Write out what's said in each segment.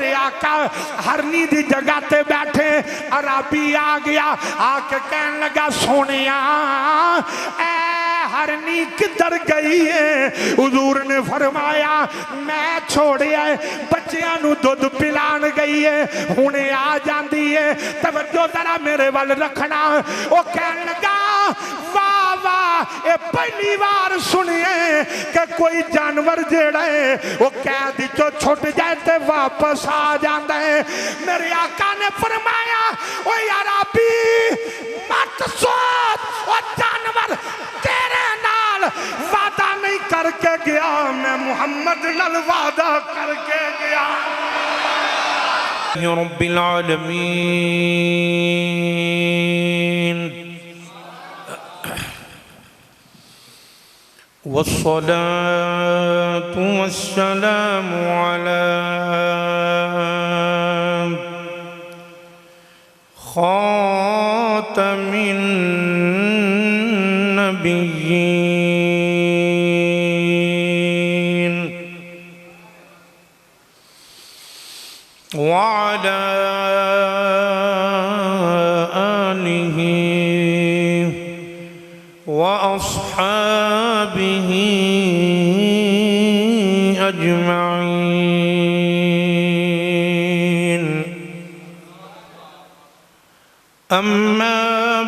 मेरे आका हरनी दी जगह ते बैठे, अराबी आ गया, आके कहन लगा सोनिया हरनी किधर गई है? हुजूर ने फरमाया मैं छोड़िया बच्चियां नू दुध पिलान गई है, हुणे आ जाती है। तवज्जो जरा मेरे वाल रखना। वो कहन लगा वाह वाह, ये पहली बार सुनिए कि कोई जानवर जेड़ा है वो कैद चो छुट जाए तो वापस आ जाता है। मेरे आका ने फरमाया ओ अराबी मत सोच, वो जानवर तेरे नाल वादा नहीं करके गया, मैं मुहम्मद नाल वादा करके गया। या रब्बिल आलमीन वस्सलातु वस्सलामु अला खातमिन नबिय्यीन व अला आलिहि व अस्हाबिहि अजमईन। अम्मा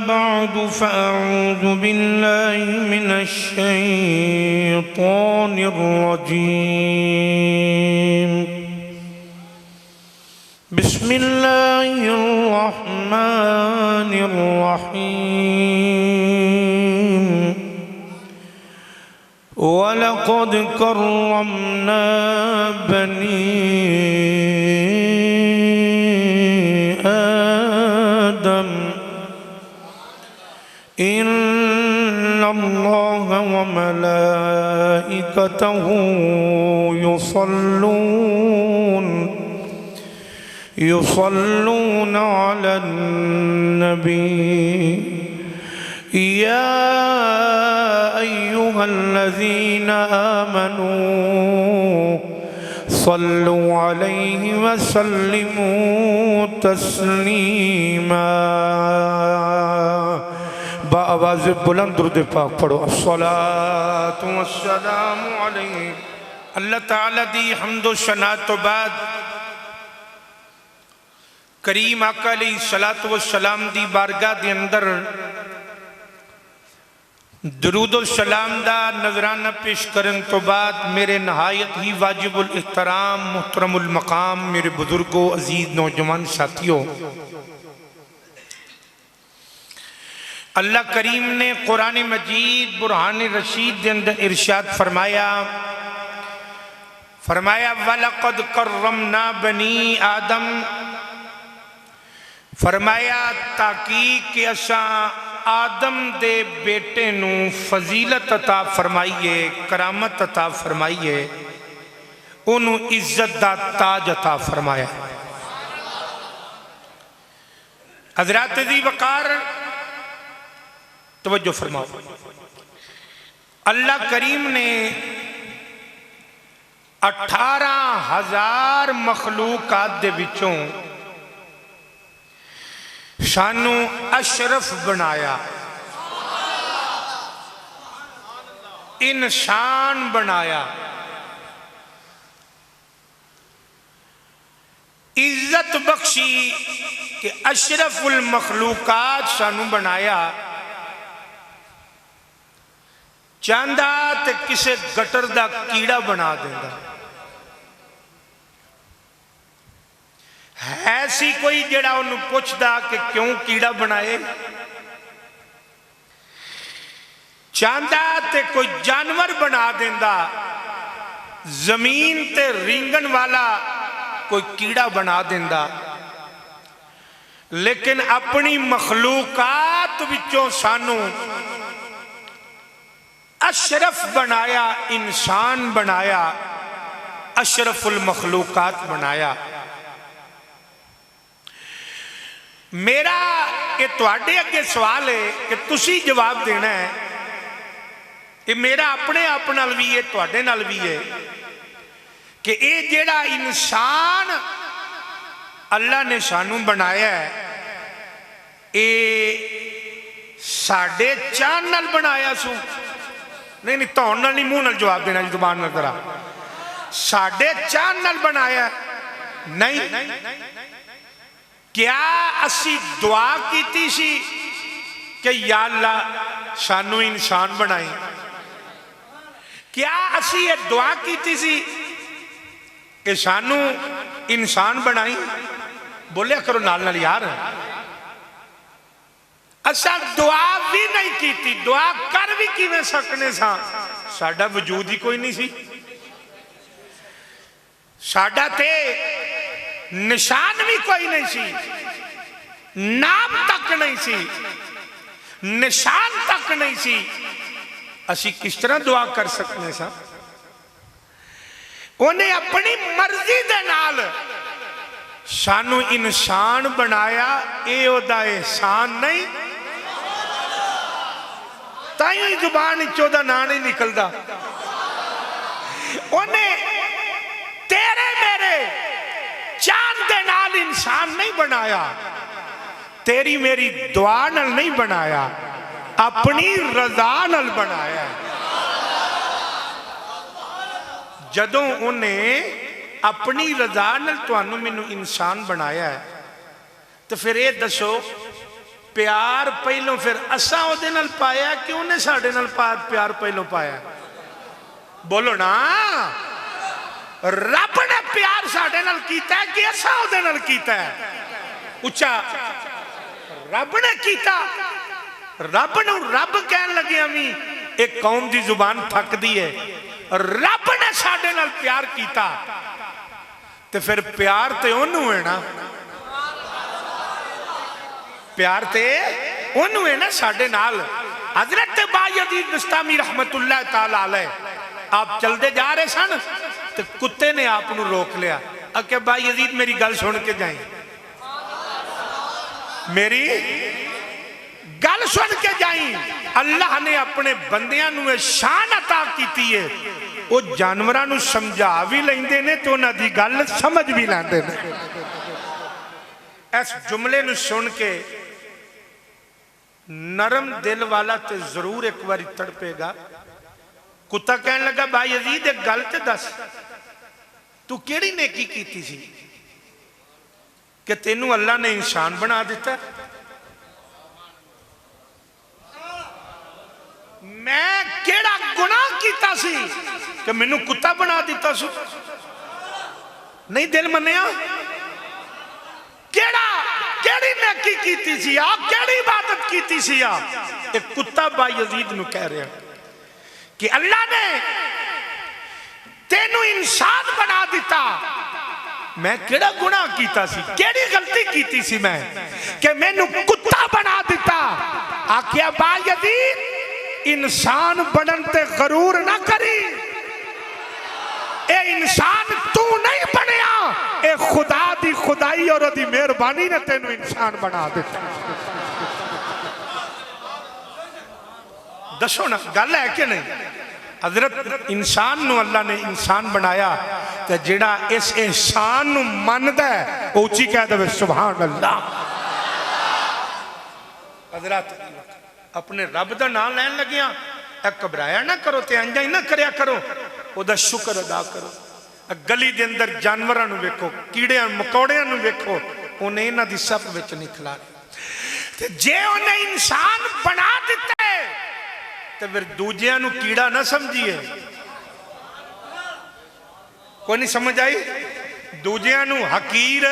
बअद फ़अऊज़ु बिल्लाहि मिनश शैतानिर रजीम। बिस्मिल्लाहिर रहमानिर रहीम। वलक़द कर्रमना बनी आदम इन्नल्लाह व मलाइकतहु युसल्लून अलन नबी या अय्युहल्लज़ीना आमनू सल्लु अलैहि वसल्लिमू तस्लीमा। बाआवाज़ बुलंद दुरूद पाक पढ़ो। अस्सलातु वस्सलामु अलैहि। अल्लाह ताला दी हम्दो सना तो बाद करीम आका अलैहिस्सलातु वस्सलाम दी बारगाह दे अंदर दरूदो सलाम दा नजराना पेश करन तो बाद मेरे नहायत ही वाजिबुल इहतराम मुहतरमुल मकाम मेरे बुजुर्गों अजीज नौजवान साथियों, अल्लाह करीम ने कुरान मजीद बुरहान रशीद के अंदर इरशाद फरमाया वलक़द कर्रमना बनी आदम। फरमाया ताकि कि असा आदम दे बेटे नू फजीलत अता फरमाइए, करामत अता फरमाइए, उन्हू इज्जत दा ताज अता फरमाया। हज़रात दी वकार तवज्जो फरमाओ। अल्लाह करीम ने 18,000 मखलूकात दे विचों सानू अशरफ बनाया, इंसान बनाया, इज्जत बख्शी कि अशरफुल मखलूकात सानू बनाया। चाहता तो किसी गटर का कीड़ा बना देगा। है सी कोई जेड़ा उन्हें पुछदा कि क्यों कीड़ा बनाए? चाहता तो कोई जानवर बना देंदा, जमीन ते रींगण वाला कोई कीड़ा बना देंदा, लेकिन अपनी मखलूकात विचों सानू अशरफ बनाया, इंसान बनाया, अशरफुल मखलूकात बनाया। मेरा ये तुहाडे अगे सवाल है कि तुसी जवाब देना है। ये मेरा अपने आप नाल भी है, तुहाडे नाल भी है कि ये जेड़ा इंसान अल्लाह ने सानू बनाया है, ये साडे चाहन नाल बनाया सू। नहीं नहीं, धौन नाल नहीं, मुंह नाल जवाब देना जी, जुबान नाल करा। साडे चाहन नाल बनाया नहीं। क्या असी दुआ कीती सी कि या अल्लाह सानू इंसान बनाई? क्या असी ये दुआ कीती सी कि सानू इंसान बनाई? बोलिया करो नाल नाल यार। असा दुआ भी नहीं की, दुआ कर भी किवें सकने सा? साडा वजूद ही कोई नहीं सी। साडा ते निशान भी कोई नहीं सी, नाम तक नहीं सी, निशान तक नहीं सी। असी किस तरह दुआ कर सकने सा? उन्हें अपनी मर्जी दे नाल सानू इंसान बनाया, ये ओदा एहसान नहीं। ताइयों ही जुबान चौदह ना नहीं निकलता। उन्हें तेरे मेरे चांद दे नाल इंसान नहीं बनाया, तेरी मेरी दुआ नाल नहीं बनाया, अपनी रजा नाल बनाया। जदों उन्हें अपनी रजा नाल तुहानू मैनू इंसान बनाया है, तो फिर ये दसो प्यार पहलों फिर असा उहदे नाल पाया कि उन्हें साडे नाल प्यार पहलों पाया? बोलो ना। रब ने प्यार साडे नाल कीता है कि असा उहदे नाल कीता है? उच्चा रब ने कीता। रब नू रब कहन लगे अमी एक कौम की जुबान थकदी है। रब ने साडे नाल प्यार कीता, ते फिर प्यार ते ओनू है ना, प्यार ते ओनू है ना साडे नाल। हजरत बायजीद बिस्तामी रहमतुल्लाह ताला अलैह आप चलते जा रहे सन, तो कुत्ते ने आप रोक लिया। अके बायजीद मेरी गल सुन के जाए, मेरी गल सुन के जाई। अल्लाह ने अपने बंदियां नू शान अता की है, वो जानवरां नू समझा भी लेंदे ने तो उन्हां दी गल समझ भी लैंदे ने। इस जुमले नू सुन के नरम दिल वाला तो जरूर एक बार तड़पेगा। कुत्ता कहन लगा भाई अजीज एक गल ते दस, तू केड़ी नेकी कीती सी कि तेनू अल्लाह ने इंसान बना दिता? मैं केड़ा गुनाह कीता सी कि मैनू कुत्ता बना दिता सू? नहीं दिल मनिया। केड़ा केड़ी नेकी कीती सी आ, केड़ी इबादत कीती सी आ? एक कुत्ता बायजीद नू कह रहा कि अल्लाह ने तेनू इंसान बना दिता। मैं केड़ा गुनाह कीता सी, केड़ी गलती कीती सी मैं कि मैनू कुत्ता बना दिता? आख्या बायजीद इंसान बनन ते गरूर ना करी, ए इंसान तू नहीं बनया, ए खुदा दी खुदाई और ओदी मेहरबानी ने तेनू इंसान बना दिता। दसो ना गल है कि नहीं? हजरत इंसान नू अल्लाह ने इंसान बनाया, ते जेड़ा इस एहसान नू मनदा है वो उच्ची कह दे सुभान अल्लाह। हजरत अपने रब का नाम लैन लगिया घबराया ना करो, ते अंजा ही ना करया करो, ओदा शुक्र अदा करो। गली के अंदर जानवरों नू वेखो, कीड़ियां मकौड़ियां नू वेखो, उन्हें इन्हां दी सप विच नहीं खिलारे। जे उन्हें इंसान बना दिता है तो फिर दूजियां नू कीड़ा ना समझिए। कोई नहीं समझ आई? दूजियां नू हकीर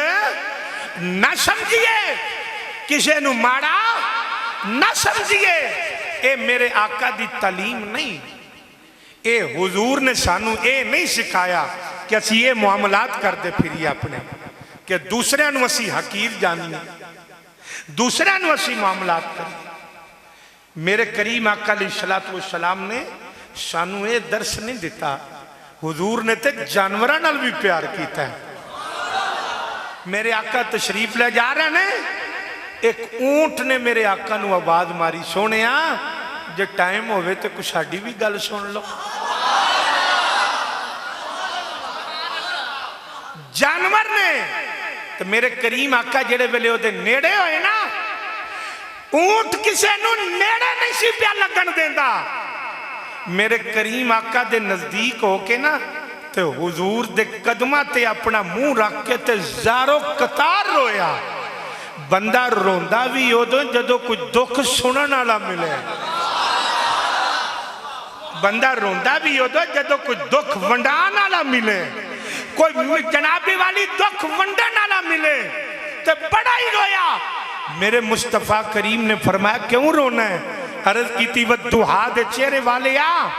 ना समझिए, किसी नू माड़ा ना समझिए। ये मेरे आका दी तालीम नहीं, ये हुजूर ने सानू ये नहीं सिखाया कि असी ये मुआमलात करते फिरिए अपने, कि दूसरे नू असी हकीर जानिए, दूसरे नू असी मुआमलात करिए। मेरे करीम आका अलैहिस्सलातु वस्सलाम ने सानू ये दर्श नहीं दिता। हुजूर ने तो जानवरों नाल भी प्यार किया है। मेरे आका तशरीफ ले जा रहे ने, एक ऊंट ने मेरे आका नू आवाज मारी, सोने जे टाइम होवे तो कुछ साडी भी गल सुन लो। जानवर ने तो मेरे करीम आका जेड़े वेले ओदे नेड़े होए ना, ऊंट किसी नूं नेड़े नहीं सी पिया लगन देंदा। मेरे करीम आका दे नजदीक होके ना ते हुजूर दे कदमां ते अपना मुंह रख के ते ज़ारो कतार रोया। बंदा रोंदा भी उदों जदों कोई दुख सुनन वाला मिले, बंदा रोंदा भी उदों जदों कोई दुख वंडाण वाला मिले, कोई जनाबे वाली दुख वंडन वाला मिले, तो बड़ा ही रोया। मेरे मुस्तफा करीम ने फरमाया क्यों रोना है? अर्ज की वदुहा दे चेहरे वाले आ,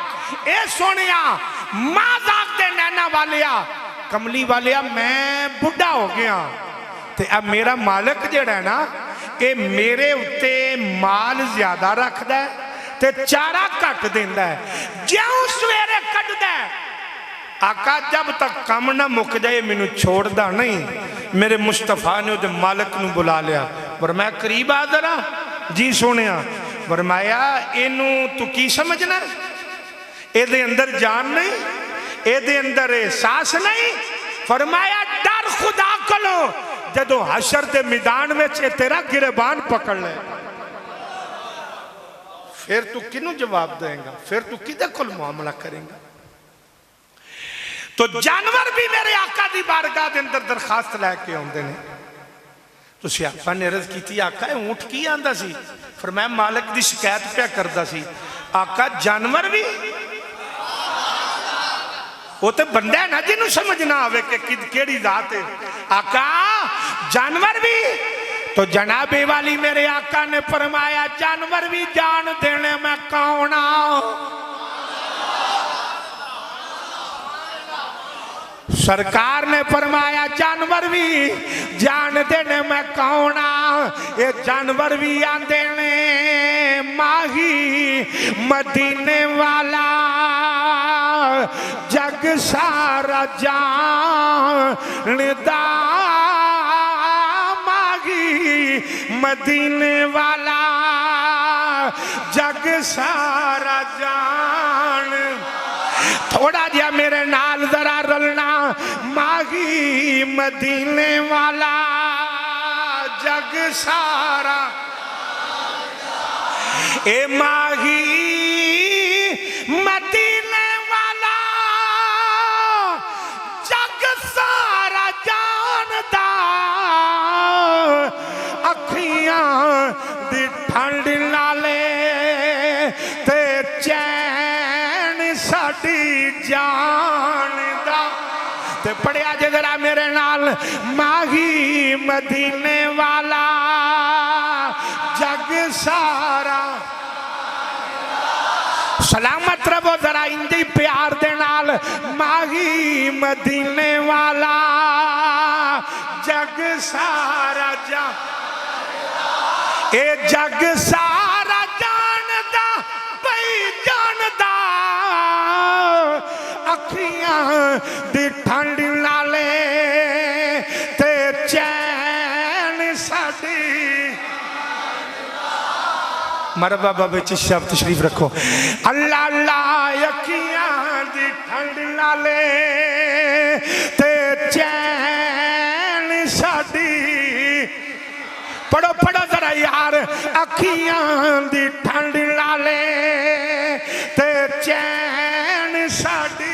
ए सोनिया माज़ाक दे नैना वाले आ, कमली वाले आ, मैं बुढ़ा हो गया ते अब मेरा मालिक जेड़ा है ना, ये मेरे उत्ते माल ज्यादा रखदा है ते चारा घट देंदा है, ज्यों सवेरे कटदा है। आका जब तक काम ना मुक जाए मैनू छोड़दा नहीं। मेरे मुस्तफा ने उहदे मालिक नू बुला लिया, फरमाया करीब आ जरा। जी सुनिया, फरमाया इनू तू की समझना, एदे अंदर जान नहीं, एदे अंदर एहसास नहीं। फरमाया डर खुदा कोलो, जदों हशर के मैदान में तेरा गिरबान पकड़ ले, फिर तू किनू जवाब देगा, फिर तू किदे कोल मामला करेगा। तो जानवर भी मेरे आका दी बारगाह दे अंदर दरखास्त लैके आउंदे ने। तुसीं आका ने अर्ज कीती, आका ऊंट की आंदा सी? फरमाया मालिक दी शिकायत पिया करदा सी। आका जानवर भी? वो तो बंदा है ना जिन्हों समझ ना आवे कि केड़ी जात है। आका जानवर भी? तो जनाबे वाली मेरे आका ने फरमाया जानवर भी जान देने मैं कौन आ। सरकार ने फरमाया जानवर भी जान देने मैं कौन आ। ये जानवर भी आंदे ने माही मदीने वाला, जग सारा जानदा माही मदीने वाला, जग सारा जान। थोड़ा जिहा मेरे नाल जरा रलना, माही मदीने वाला, जग सारा। ए माही मदीने वाला, जग सारा जानदा, अखियां दी ठंड नाले ते चैन साडी जानदा। ते पढ़िया जे जरा मेरे नाल, माही मदीने वाला, जग सारा। सलामत रहो जरा इंदी प्यार दे नाल, माही मदीने वाला, जग सारा जा। ए जग सारा जानदा पई जानदा, अखियां दी ठंड नाले ते चैन साडी। मरहबा बाबे शब्द तशरीफ रखो। अल्लाह अल्लाह अखियां दी ठंड नाले ते चैन साडी। पढ़ो पढ़ो जरा यार, अखियां दी ठंड नाले ते चैन साडी।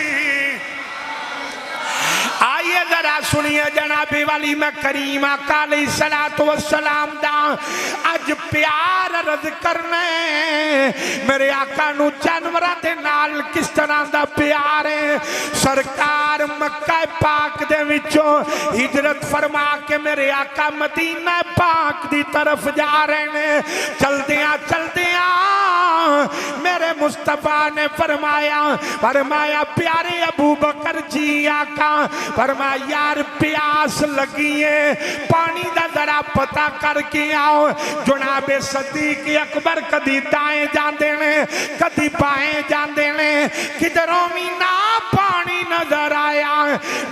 आइए जरा सुनिए जनाबे वाली मैं करीम आका अलैहिस्सलातु वस्सलाम दा अज प्यार अर्ज करने। मेरे आका नू जानवरां दे नाल किस तरह दा प्यार है। सरकार मक्का पाक दे विचों हिजरत फरमा के मेरे आका मदीना पाक दी तरफ जा रहे ने। चलदियां चलदियां मेरे मुस्तफा ने फरमाया प्यारे अबू बकर जी आका, फरमाया यार प्यास लगी है, पानी दा जरा पता करके आओ। जनाबे सदीक अकबर कदी दाएं जाते ने कदी बाएं जाते ने, किधरों भी ना पानी नजर आया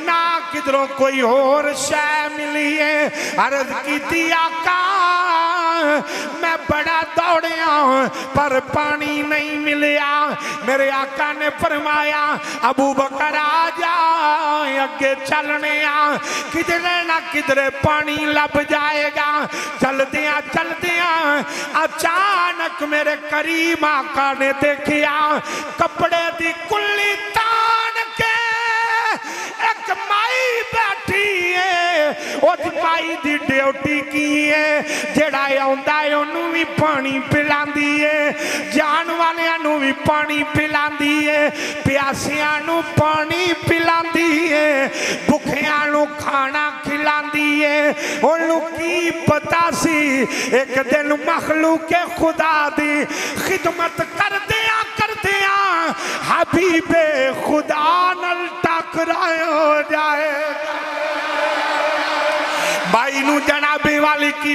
ना किधरों कोई होर शय मिली है। अर्ज की आका मैं बड़ा दौड़े सोने पर पानी नहीं मिलया। मेरे आका ने फरमाया अबू बकर आ जा अगे चलने किधरे ना किधरे पानी लभ जाएगा। चलदिया चलदिया अचानक मेरे करीम आका ने देखिया कपड़े दी कुल्ली तान के एक माई बैठी है। उस माई दी ड्यूटी की है जेड़ा आउंदा है ओनू भी पानी पिलांदी है, जान वालियां नू भी पानी पिलांदी है, प्यासियां नू पानी पिलांदी है, भुखियां नू खाना खिलांदी है। ओनू की पता सी एक दिन मखलूक खुदा दी खिदमत करदिया करदिया हबीबे खुदा नल टकराए हो जाए। भाई नू जनाबे वाली की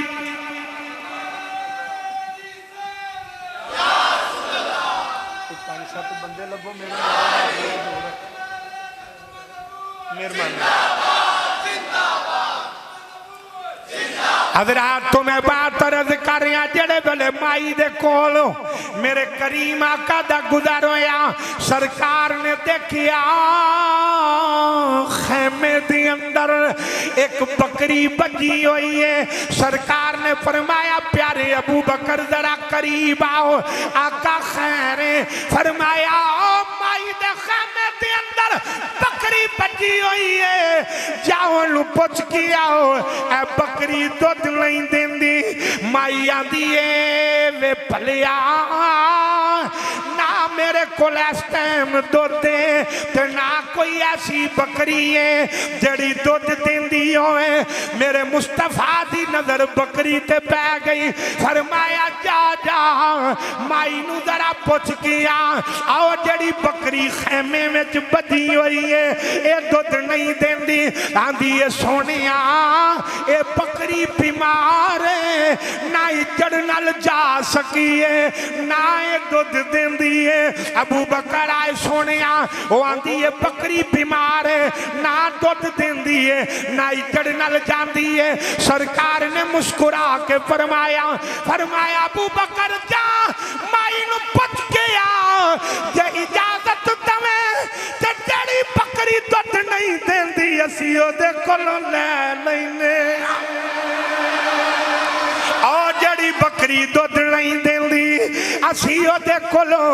बंदे लभो मेहरबानी। हज़रात तो मैं बात अर्ज कर रहा जेड़े वेले माई दे कोल मेरे करीम आका दा गुज़र होया सरकार ने देखिया खेमे दे अंदर एक बकरी बजी हुई है। सरकार ने फरमाया प्यारे अबू बकर जरा करीब आओ। आका खैर फरमाया माई दे खेमे दे अंदर बकरी बजी हुई है, जाओ नु पुछ के आओ ए बकरी दुध नहीं देंदी। माई आंदी है वे भलिया ना मेरे को इस टाइम दुध ते ना कोई ऐसी बकरी है जड़ी दुध देंदी होए। मेरे मुस्तफा दी नजर बकरी ते पै गई। फरमाया जा जा माई नू जरा पुछ के आओ जड़ी बकरी खेमे में बधी हुई है ये दुध नहीं देंदी। आंदी है सोनिया ये बकरी बीमार है ना इजड़ नाल जा सकी है ना ये दुध देंदी है। अबू बकर आए सोनिया वो आंदी है बकरी बीमार है ना दुध देंदी है ना इजड़ नाल जांदी है। सरकार ने मुस्कुरा के फरमाया अबू बकर जा माई नू पुछ के आ जे इजाजत दवे ते जड़ी बकरी दुध नहीं देंदी असी ओदे कोलों ले लैने। और जड़ी बकरी दुध नहीं देंदी असी ओदे कोलों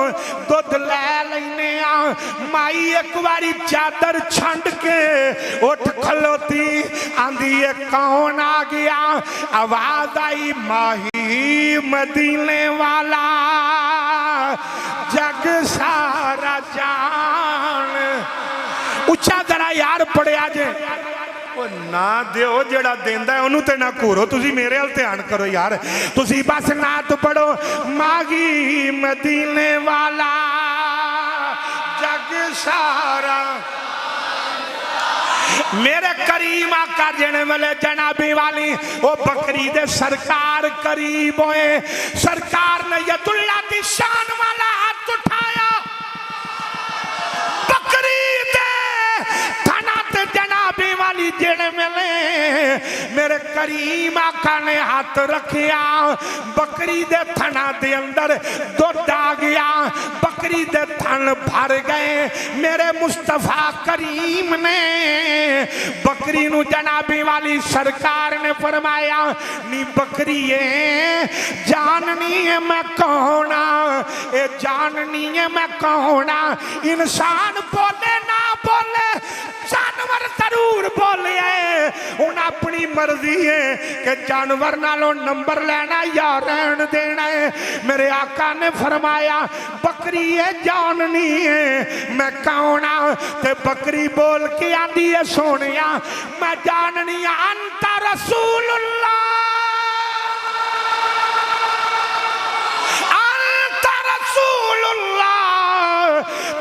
दुध ले लैने। माई एक बारी चादर छंड के उठ खलोती आंदी है कौन आ गया। आवाज आई माही मदीने वाला जग सारा जान। उच्चा जरा यार पड़िया जे ना दियो जेड़ा देंदा है ओनू ते ना घूरो। तुसी मेरे अल ध्यान करो यार, तुसी बस नात पढ़ो मागी मदीने वाला जग सारा। मेरे करीम आका जेने वाले जनाबी वाली वो बकरी दे सरकार करीब होए। सरकार ने यदुल्ला की शान वाला हाथ उठाया बकरी दे थाना ते जनाबी वाली जेने मिले मेरे करीम आका ने हाथ रखिया बकरी दे थना दे अंदर दुध आ गया। बकरी दे थन भर गए। मेरे मुस्तफा करीम ने बकरी नू जनाबी वाली सरकार ने फरमाया नी बकरी है जाननी है मैं कौन ए जाननी है मैं कौन। इंसान बोले ना बोले जानवर जरूर बोले उन अपनी मर्जी है कि जानवर नालों नंबर लेना या रहन देना है। मेरे आका ने फरमाया बकरी है जाननी है मैं कौन। ते बकरी बोल के आंदी है सोनिया मैं जाननी अंता रसूलुल्लाह अंता रसूलुल्लाह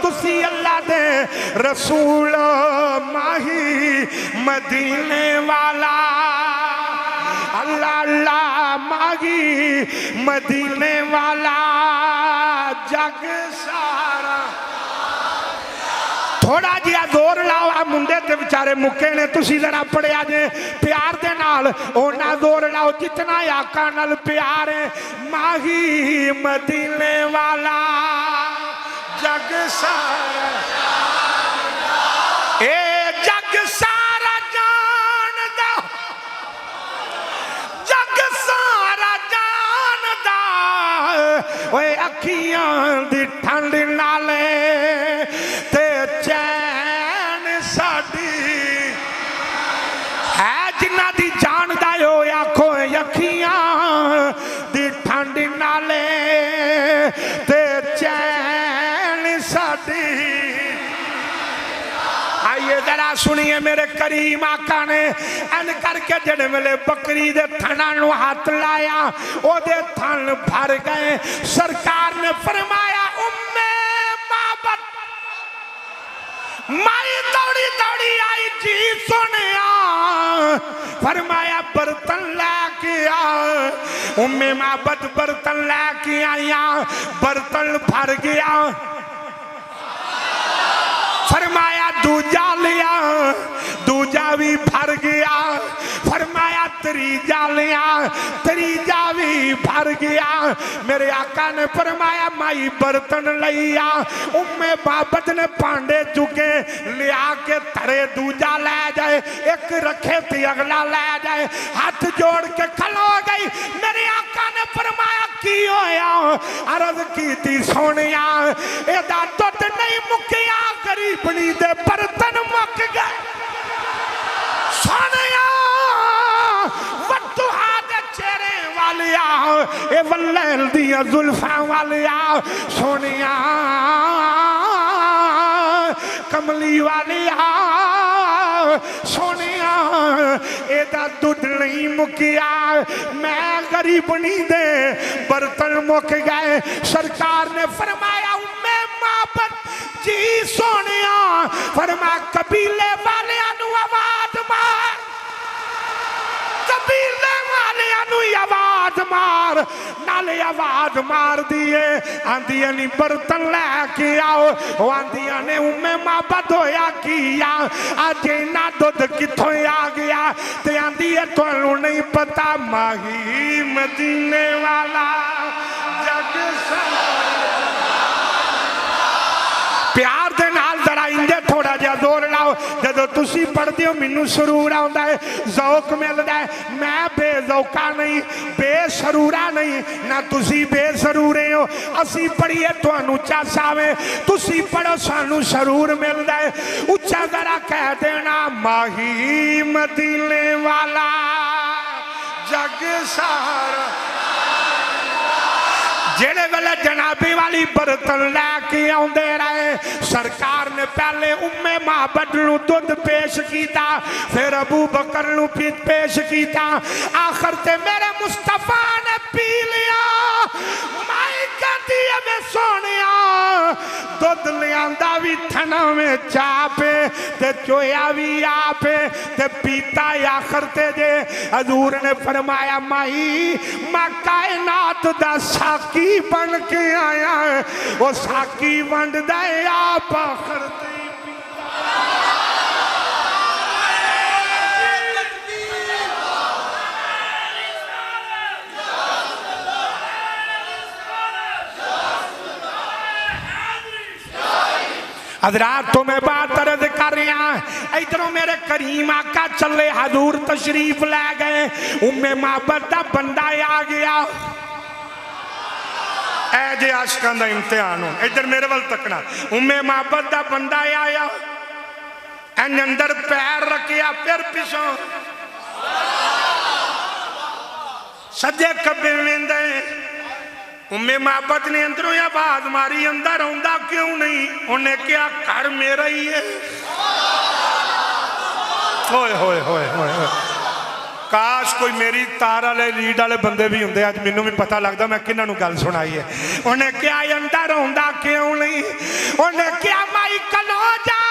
तुसी अल्लाह दे रसूल माही मदीने वाला। अल्लाह अल्लाह माही मदीने वाला जग सारा। थोड़ा जिहा जोर लाओ आ मुंडे ते बेचारे मुक्के ने। तुसी जरा पढ़िया जे प्यार दे नाल नाल ओना जोर लाओ जितना आका नाल प्यार है। माही मदीने वाला जग सारा ए जग सारा जानदा, जग सारा जानदा ओए अखियां दी ठंड नाले ते चैन साडी है जिन्ना दी जानदा हो आखो अखियां दी ठंड नाले ते चैन साडी। आइए जरा सुनिए मेरे करीम आका ने एन करके जड़े वेले बकरी दे थना नु हाथ लाया ओदे थन भर गए। सरकार ने फरमाया उम्मे माबत माई दौड़ी दौड़ी आई जी सुनिया, फरमाया बर्तन लैके आ। उम्मे माबत बर्तन लैके आया, बर्तन भर गया। फरमाया दूजा लिया, दूजा भी भर गया। फरमाया त्रीजा लिया, त्रीजा भी भर गया। मेरे आका ने फरमाया माई बर्तन लिया। उम्मे बाबत ने भांडे चुके लिया के तरे दूजा ले जाए, एक रखे थे अगला ले जाए। हाथ जोड़ के खलो गई। मेरे आका ने फरमाया की होया? अर्ज की थी सोनिया एदा दुध नहीं मुकिया, गरीबनी दे बर्तन मुक गए। सोनिया वट्टुहा दे चेहरे वालिया ए वल्लैल दिया जुल्फा वालिया, सोनिया कमली वालिया सोनिया एदा दुध नहीं मुकिया, मैं गरीबनी दे बर्तन मुक गए। सरकार ने फरमाया उम्मे माबत जी सोनिया, फरमा कबीले वाले आवाज मार, कबीले वाले आवाज मार। नाले आवाज मार दिए आंदिया नी बर्तन लैके आओ। आंदिया ने उम्मे माबत होया किया, अज इना दुध किथों आ गया? ते आंदी है तुहानू नहीं पता माही मदीने वाला जग सारा। प्यार दे नाल जरा इंजे थोड़ा जिहा जोर लाओ। जदों तुसी पढ़दे हो मैनू सुरूर आउंदा है, ज़ौक मिलदा है। मैं बेज़ौका नहीं, बेसरूरा नहीं, ना तुसी बेसरूरे हो। असी पढ़िए तुहानू चस आवे, तुसी पढ़ो सानू सरूर मिलदा है। उच्चा जरा कह देना माही मदीने वाला जग सारा। जेड़े वेले जनाबी वाली बर्तन लैके आउंदे रहे, सरकार ने पहले उम्मे माबद नू दुध पेश किया, फिर अबू बकर नू पेश किया, आखिर ते मेरे मुस्तफा ने पी लिया। माई कहती है वे सोनिया दुध लियांदा भी थना में चापे ते चोया भी आपे ते पीता आखिर ते जे। हजूर ने फरमाया माई मैं कायनात दा साकी बन के आया है, वो साकी वंड दे आप आखिर ते। हजरात तो मैं बात अर्ज कर रहा, इधरों मेरे करीम आका चले, हजूर तशरीफ लै गए। उम्मे माबद दा बंदा आ गया। ऐ जे आशकां दा इम्तिहान हो, इधर मेरे वाल तकना। उम्मे माबद दा बंदा आया, एन अंदर पैर रखिया, फिर पिछों सजे कब्बे वेंदे। उम्मे माबद ने अंदरों आवाज मारी अंदर आउंदा क्यों नहीं? उन्हें क्या घर मेरा ही है। होए होए होए होए, काश कोई मेरी तार वाले लीड वाले बंदे भी होंगे, अज मैनू भी पता लगता मैं किन्हां नूं गल सुनाई है। उन्हें क्या अंदर आउंदा क्यों नहीं? उन्हें क्या माई कलो जा,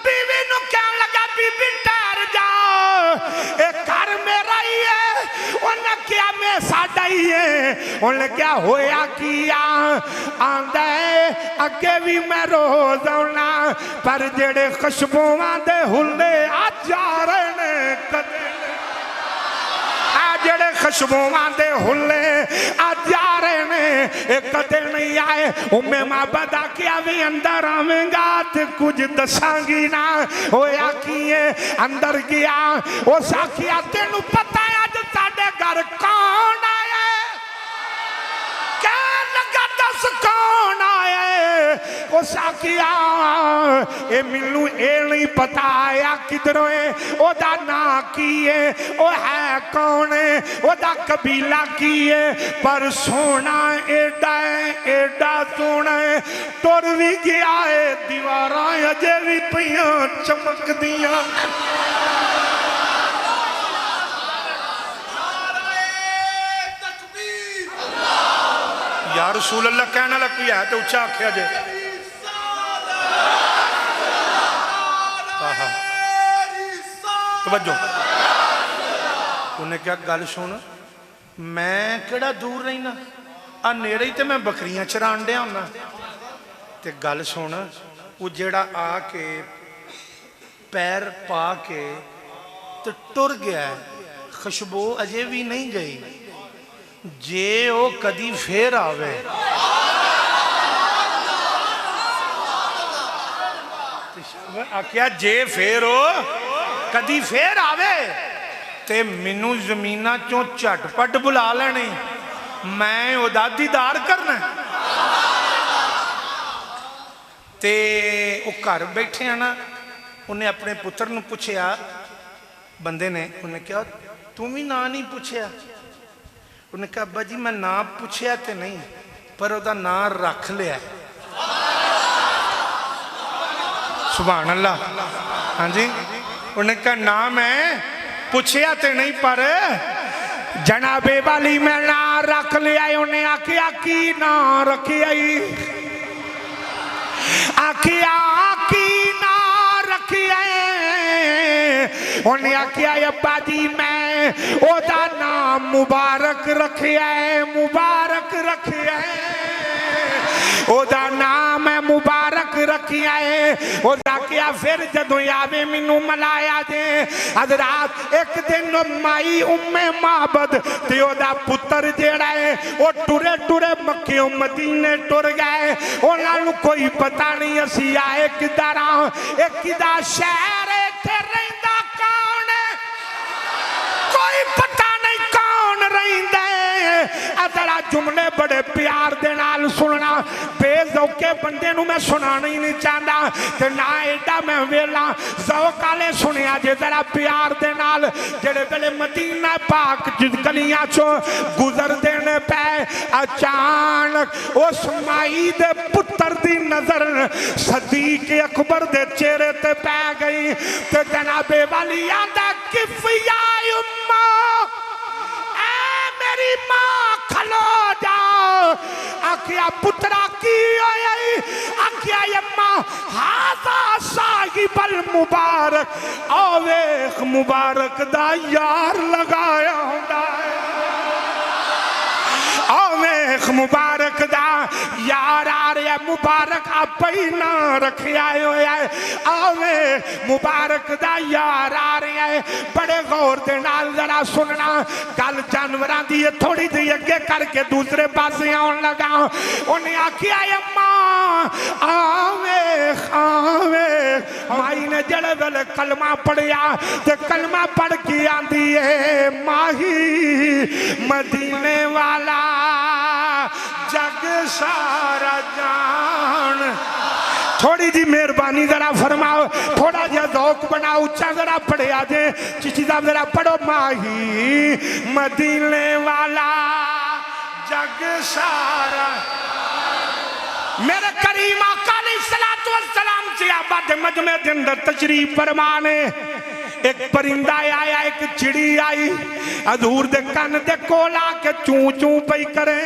बीवी नूं कहण लगा बीबी ठहर जा, एक घर मेरा ही है। उन्हें क्या मैं साडा ही है। उन्हें क्या होया किया? आंदा है अगे भी मैं रोज आउना, पर जेड़े खुशबुआं दे हुल्ले आ जा रहे ने कदे खुशबुआं दे हुल्ले आज जा रहे ने एक कदे नहीं आए उम्मे माबद आखिया भी अंदर आवेंगा ते कुछ दसांगी ना होया किए अंदर गया उस आखिया तेनू पता है अज साडे घर कौन आया क्या लगा दस कौन आया उस आखिया ए मिलू ए नहीं पता आया किधरों है ओदा ना की है ओ है कौन है ओदा कबीला की है पर सोना एडा सोना है टुर भी गया है दीवारां अजे भी पियां चमकदियां यार रसूल अल्लाह कहने वाला कोई है तो उच्चा आख्या जे तवज्जो उन्हें क्या गल सुन मैं केड़ा दूर रहना आ नेड़े ही तो मैं बकरियां चरान दिया होना ते गल सुन वो जेड़ा आके पैर पा के तो टुर गया खुशबू अजे भी नहीं गई जे वो कदी फिर आवे आख्या जे फिर हो कदी फिर आवे ते मैनू जमीना चों झटपट बुला लेने मैं ओदा दीदार करना ते वो घर बैठे हैं ना उन्हें अपने पुत्र नू पूछया बंदे ने उन्हें कहा तू भी ना नहीं पूछया उन्हें कहा अब्बा जी मैं ना पूछया तो नहीं पर ओदा ना रख लिया सुभान अल्लाह हाँ जी उन्हें कहा ना मैं पूछया तो नहीं पर जनाबे वाली मैं ना रख लिया उन्हें आखिया की ना रखी आई आखिया की ना रखी आई उन्हें आखिया अब्बा जी मैं ओदा नाम मुबारक रखिया मुबारक रखिया ओदा नाम है मुबारक रखिया ओदा क्या फिर जदों आवे मैनू मलाया जे हजरात एक दिन माई उम्मे माबद ते ओदा पुत्र जेड़ा है वो टुरे टुरे मक्के मदीने टुर गए उन्हां नू कोई पता नहीं असी आए किधर आ एक किदा शहर इत्थे रहिंदा कौन है कोई पता नहीं कौन रहिंदा अदरा जुमले बड़े प्यार दे नाल सुनना बेजौके बंदे नू मैं सुनाना ही नहीं चाहता ते ना एडा मैं वेला ज़ौक वाले सुनिया जे जरा प्यार दे नाल जेड़े वेले मदीना पाक गलियां चों गुजर देने पे अचानक उस माई दे पुत्र दी नजर सदीक अकबर दे चेहरे ते पै गई ते जनाबे वाली आंदा किफिया उम्मा मेरी मां खलो जाओ आखिया पुत्रा की आखिया अम्मा हाजा साहिबल मुबारक आवेख मुबारक दा यार लगाया होंदा है आवेख मुबारक दा यार आ रहा मुबारक आप ही ना रखिया होया है आवे मुबारक दा यार आ रहा है बड़े गौर दे नाल जरा सुनना गल जानवरां दी थोड़ी जी अगे करके दूसरे पासे आउण लगा उन्हें आखिया अम्मा आवे आवे माई ने जड़े वेले कलमा पढ़िया ते कलमा पढ़ के आंदी है माही मदीने वाला जग सारा जान थोड़ी जी मेहरबानी जरा फरमाओ थोड़ा जहा ज़ौक बनाओ उच्चा जरा पढ़िया जे चिश्ती साहब जरा पढ़ो माही मदीने वाला जग सारा मेरे करीम आका अलैहिस्सलातु वस्सलाम से आबाद मजमे के अंदर तशरीफ फरमाने एक परिंदा आया एक चिड़ी आई हजूर दे कन दे कोल आके चूं चूं पई करे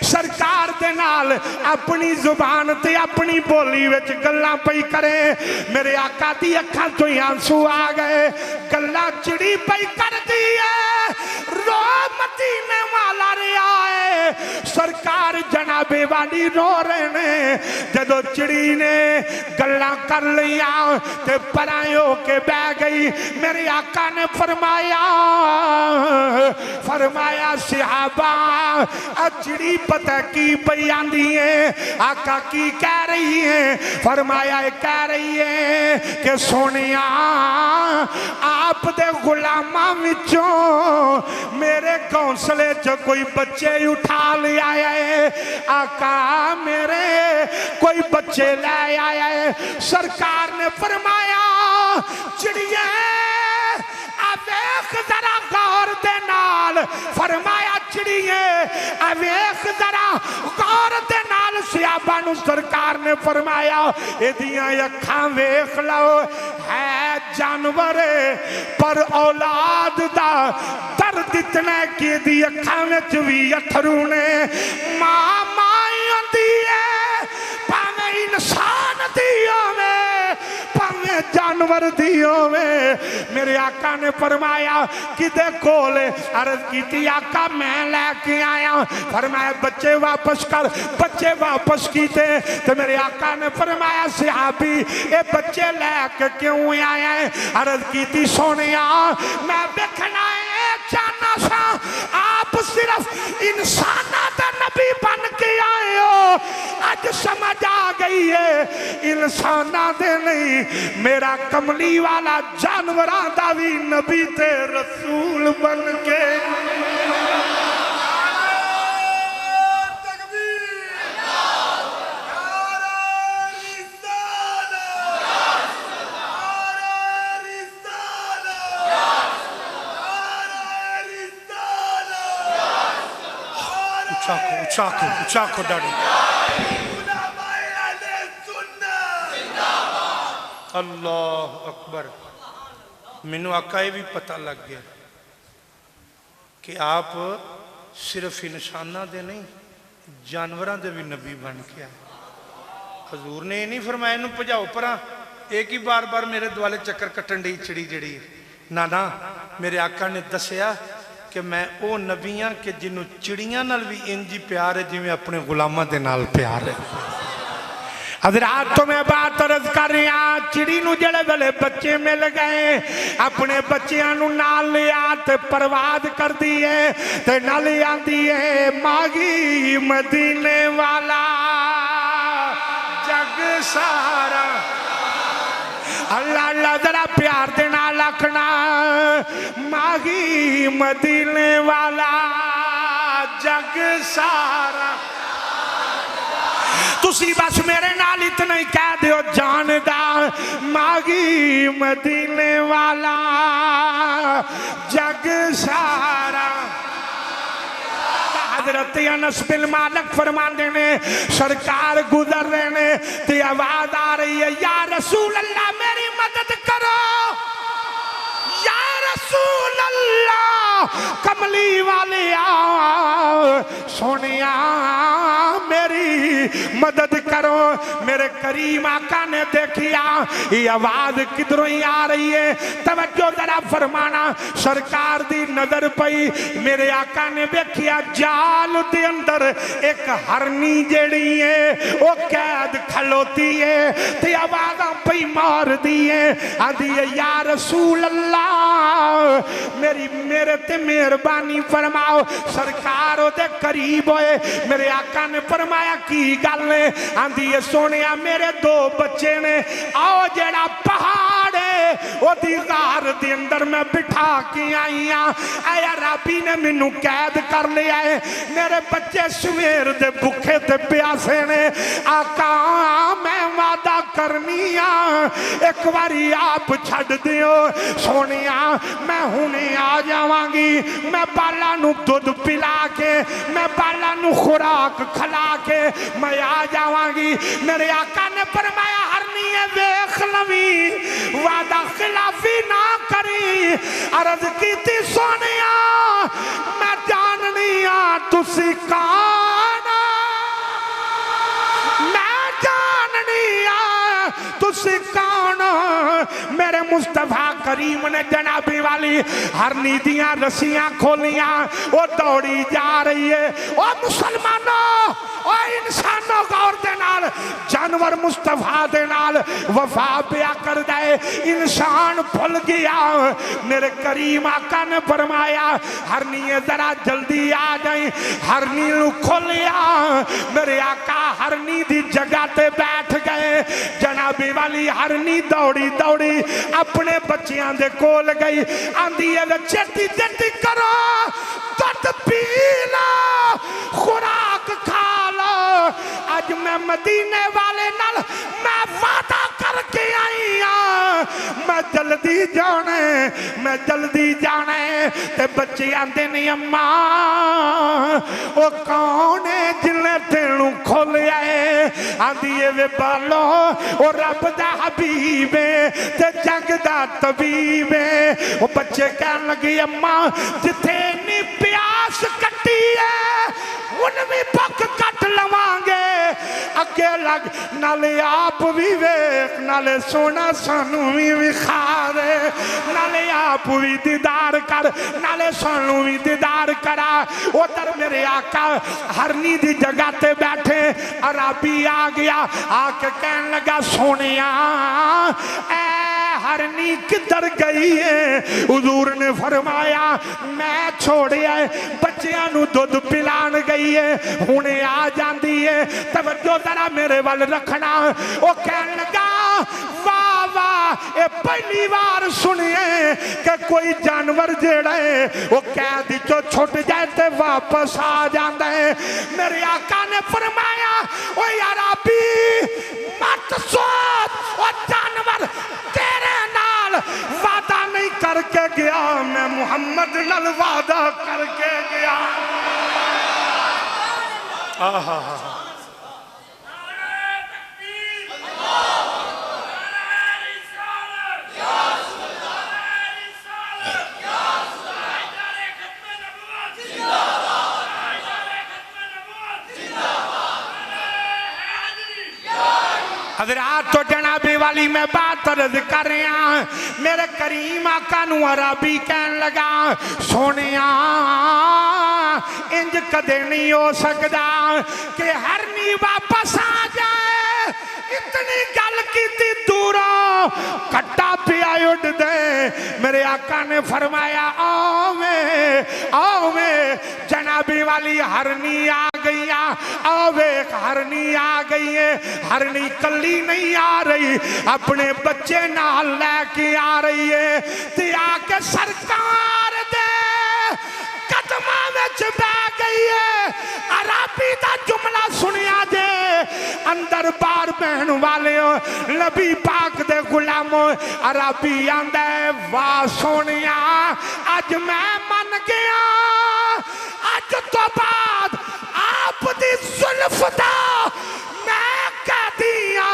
सरकार दे नाल अपनी जुबान ते अपनी बोली विच गल्लां पई करे मेरे आका दी अखां चों आंसू आ गए गल्लां चिड़ी पई करदी है रो मदीने वाला रहा है सरकार जनाबे वाली रो रहे ने जदों चिड़ी ने गल्लां कर लिया ते परायो के बह गई। मेरे आका ने फरमाया सिहाबा चिड़ी पता की पई आंदी है। आका की कह रही है? फरमाया कह रही है कि सोनिया आप दे गुलामां विचों मेरे घोंसले च कोई बच्चे उठा ले आया है। आका मेरे कोई बच्चे ले आया है। सरकार ने फरमाया चिड़िया वेख जरा गौर दे नाल। फरमाया चिड़िए वेख जरा गौर दे नाल। सियाबा नू सरकार ने फरमाया एदियां अखां वेख लो है जानवर पर औलाद दा दर्द इतना कि दी अखां विच भी अथरू ने। मां माई होंदी है भावें इंसान दी होवे भावें जानवर दी होवे। मेरे आका ने फरमाया किदे कोल अर्ज की आका मैं लैके आया। फरमाया बच्चे वापस कर। बच्चे वापस कीते तो मेरे आका ने फरमाया सिहाबी ये बच्चे लैके क्यों आया है? अर्ज की सोनिया मैं देखना है जाना सा आप सिर्फ इंसाना दा नबी बन के आए हो। अज समझ आ गई है इंसाना दे नहीं मेरा कमली वाला जानवरां दा भी नबी ते रसूल बन के। चाको दाड़ी अल्लाह अकबर। मैनू आका ये भी पता लग गया कि आप सिर्फ इंसाना दे नहीं जानवरां दे भी नबी बन के आए। हजूर ने ये नहीं फरमाया इनू भजाओ परा एक ही बार बार मेरे दुआले चक्कर कट्टन दी चिड़ी जड़ी ना ना। मेरे आका ने दसिया कि मैं वो नबी हाँ कि जिन्हों चिड़ियां नाल भी इंज ही प्यार है जिवें अपने गुलामां दे नाल प्यार है। हजरात तो मैं बात अर्ज कर रहा चिड़ी नू जेड़े वेले बच्चे मिल गए अपने बच्चियां नू नाल लिया ते परवाद कर दी है ते नाल आंदी है मागी मदीने वाला जग सारा। अल्लाह अल्लाह जरा प्यार दे नाल आखना मागी मदीने वाला जग सारा। तुसी बस मेरे नाल इतना ही कह दियो जानदा मागी मदीने वाला जग सारा। हजरत अनस बिन मालिक फरमाते ने सरकार गुजर रहे ने ते आवाज आ रही है या रसूल अल्लाह मेरी मदद करो या रसूल अल्लाह कमली वाले सोनिया मेरी मदद करो। मेरे करीम आका ने देखिया ये आवाज किधरों ही आ रही है। तवज्जो जरा फरमाना सरकार दी नजर पई मेरे आका ने देखिया जाल दे अंदर एक हरनी जेड़ी है वो कैद खलोती है ते आवाज़ पई मार दी है आदि या रसूल अल्लाह मेरी मेरे ते मेहरबानी फरमाओ। सरकार ओदे करीब होए मेरे आका ने फरमाया की गल है? आंदी है सोनिया मेरे दो बच्चे ने आओ जेड़ा पहाड़ है ओदी गार दे अंदर मैं बिठा के आई आया रबी ने मैनू कैद कर लिया है। मेरे बच्चे सवेर दे भुखे ते प्यासे ने आका मैं वादा करनी एक बारी आप छड़ दियो सोनिया मैं हुणे आ जावांगी। मैं बाला नू दुध पिला के मैं बाला नू खुराक खिला के मैं आ जावांगी। मेरे आका ने फरमाया हरनी है देख लवी वादा खिलाफी ना करी। अर्ज कीती सोनिया मैं जाननी तुसी कौन मैं जाननी तुसी कौन। मेरे मुस्तफा करीम ने जनाबी वाली हरनी दियां रस्सियां खोलियां, वो दौड़ी जा रही है। ओ मुसलमानों, ओ इंसानों, गौर दे नाल जानवर मुस्तफा दे नाल वफा पिया कर दे, इंसान भुल गया। मेरे करीम आका ने फरमाया हरनी जरा जल्दी आ जाए, हरनी खोलिया। मेरे आका हरनी दी जगह ते बैठ गए। जनाबी वाली हरनी दौड़ी दौड़ी अपने बच्चियां दे कोल गई, आंदी है छेती छेती करो, दुध पी लो, खुराक खा लो। आज मैं मदीने वाले नाल मैं वादा करके आई हाँ, मैं जल्दी जाने, मैं जल्दी जाने। ते बच्चे आंदे नहीं अम्मा ओ कौन है जिन्हें तेनू खोलिया है? आंदी है वे बालो ओ रब दा हबीब है ते जग दा तबीब है। वो बच्चे कहन लगे अम्मा जिथे इन्नी प्यास कट्टी है उनमें भुख कट लवांगे, अगे लग नाले आप भी वेख, नाले सोना सानू भी विखा दे, नाले आप भी दीदार कर, नाले सानू भी दीदार करा। उधर मेरे आका हरनी दी जगह ते बैठे, अराबी आ गया, आके कहन लगा सोनिया ऐ हरनी किधर गई है? हुजूर ने फरमाया मैं छोड़िया बच्चियां नू दुध पिलान गई है, हुणे आ जाती है। तवज्जो जरा मेरे वाल रखना। वो कहन लगा वाह वाह, ये पहली बार सुनिए कि कोई जानवर जेड़ा है वो कैद चो छुट जाए ते वापस आ जाता है। मेरे आका ने फरमाया ओ अराबी मत सोच, वो जानवर तेरे नाल वादा नहीं करके गया, मैं मुहम्मद नाल वादा करके गया। आहा हजरात तो जनाबे वाली मैं बात अर्ज कर रहा, मेरे करीम आका नू अराबी कहन लगा सोनिया इंज कदे नहीं हो सकता कि हरनी वापस आ जाए। इतनी गल की दूरों कट्टा पिया उड़ दे। मेरे आका ने फरमाया आओ में जनाबी वाली हरनी आ गई, आओ वेख हरनी आ गई है। हरनी कली नहीं आ रही, अपने बच्चे नाल लेके आ रही है। ते आके सरकार दे कदमा विच बह गई है। अराबी दा जुमला सुनिया जे अंदर बार बहन वाले हो नबी पाक दे गुलामो। अराबी आंदा वाह सोनिया अज मैं मन गया, अज तो बाद आप दी जुल्फ दा मैं कह दिया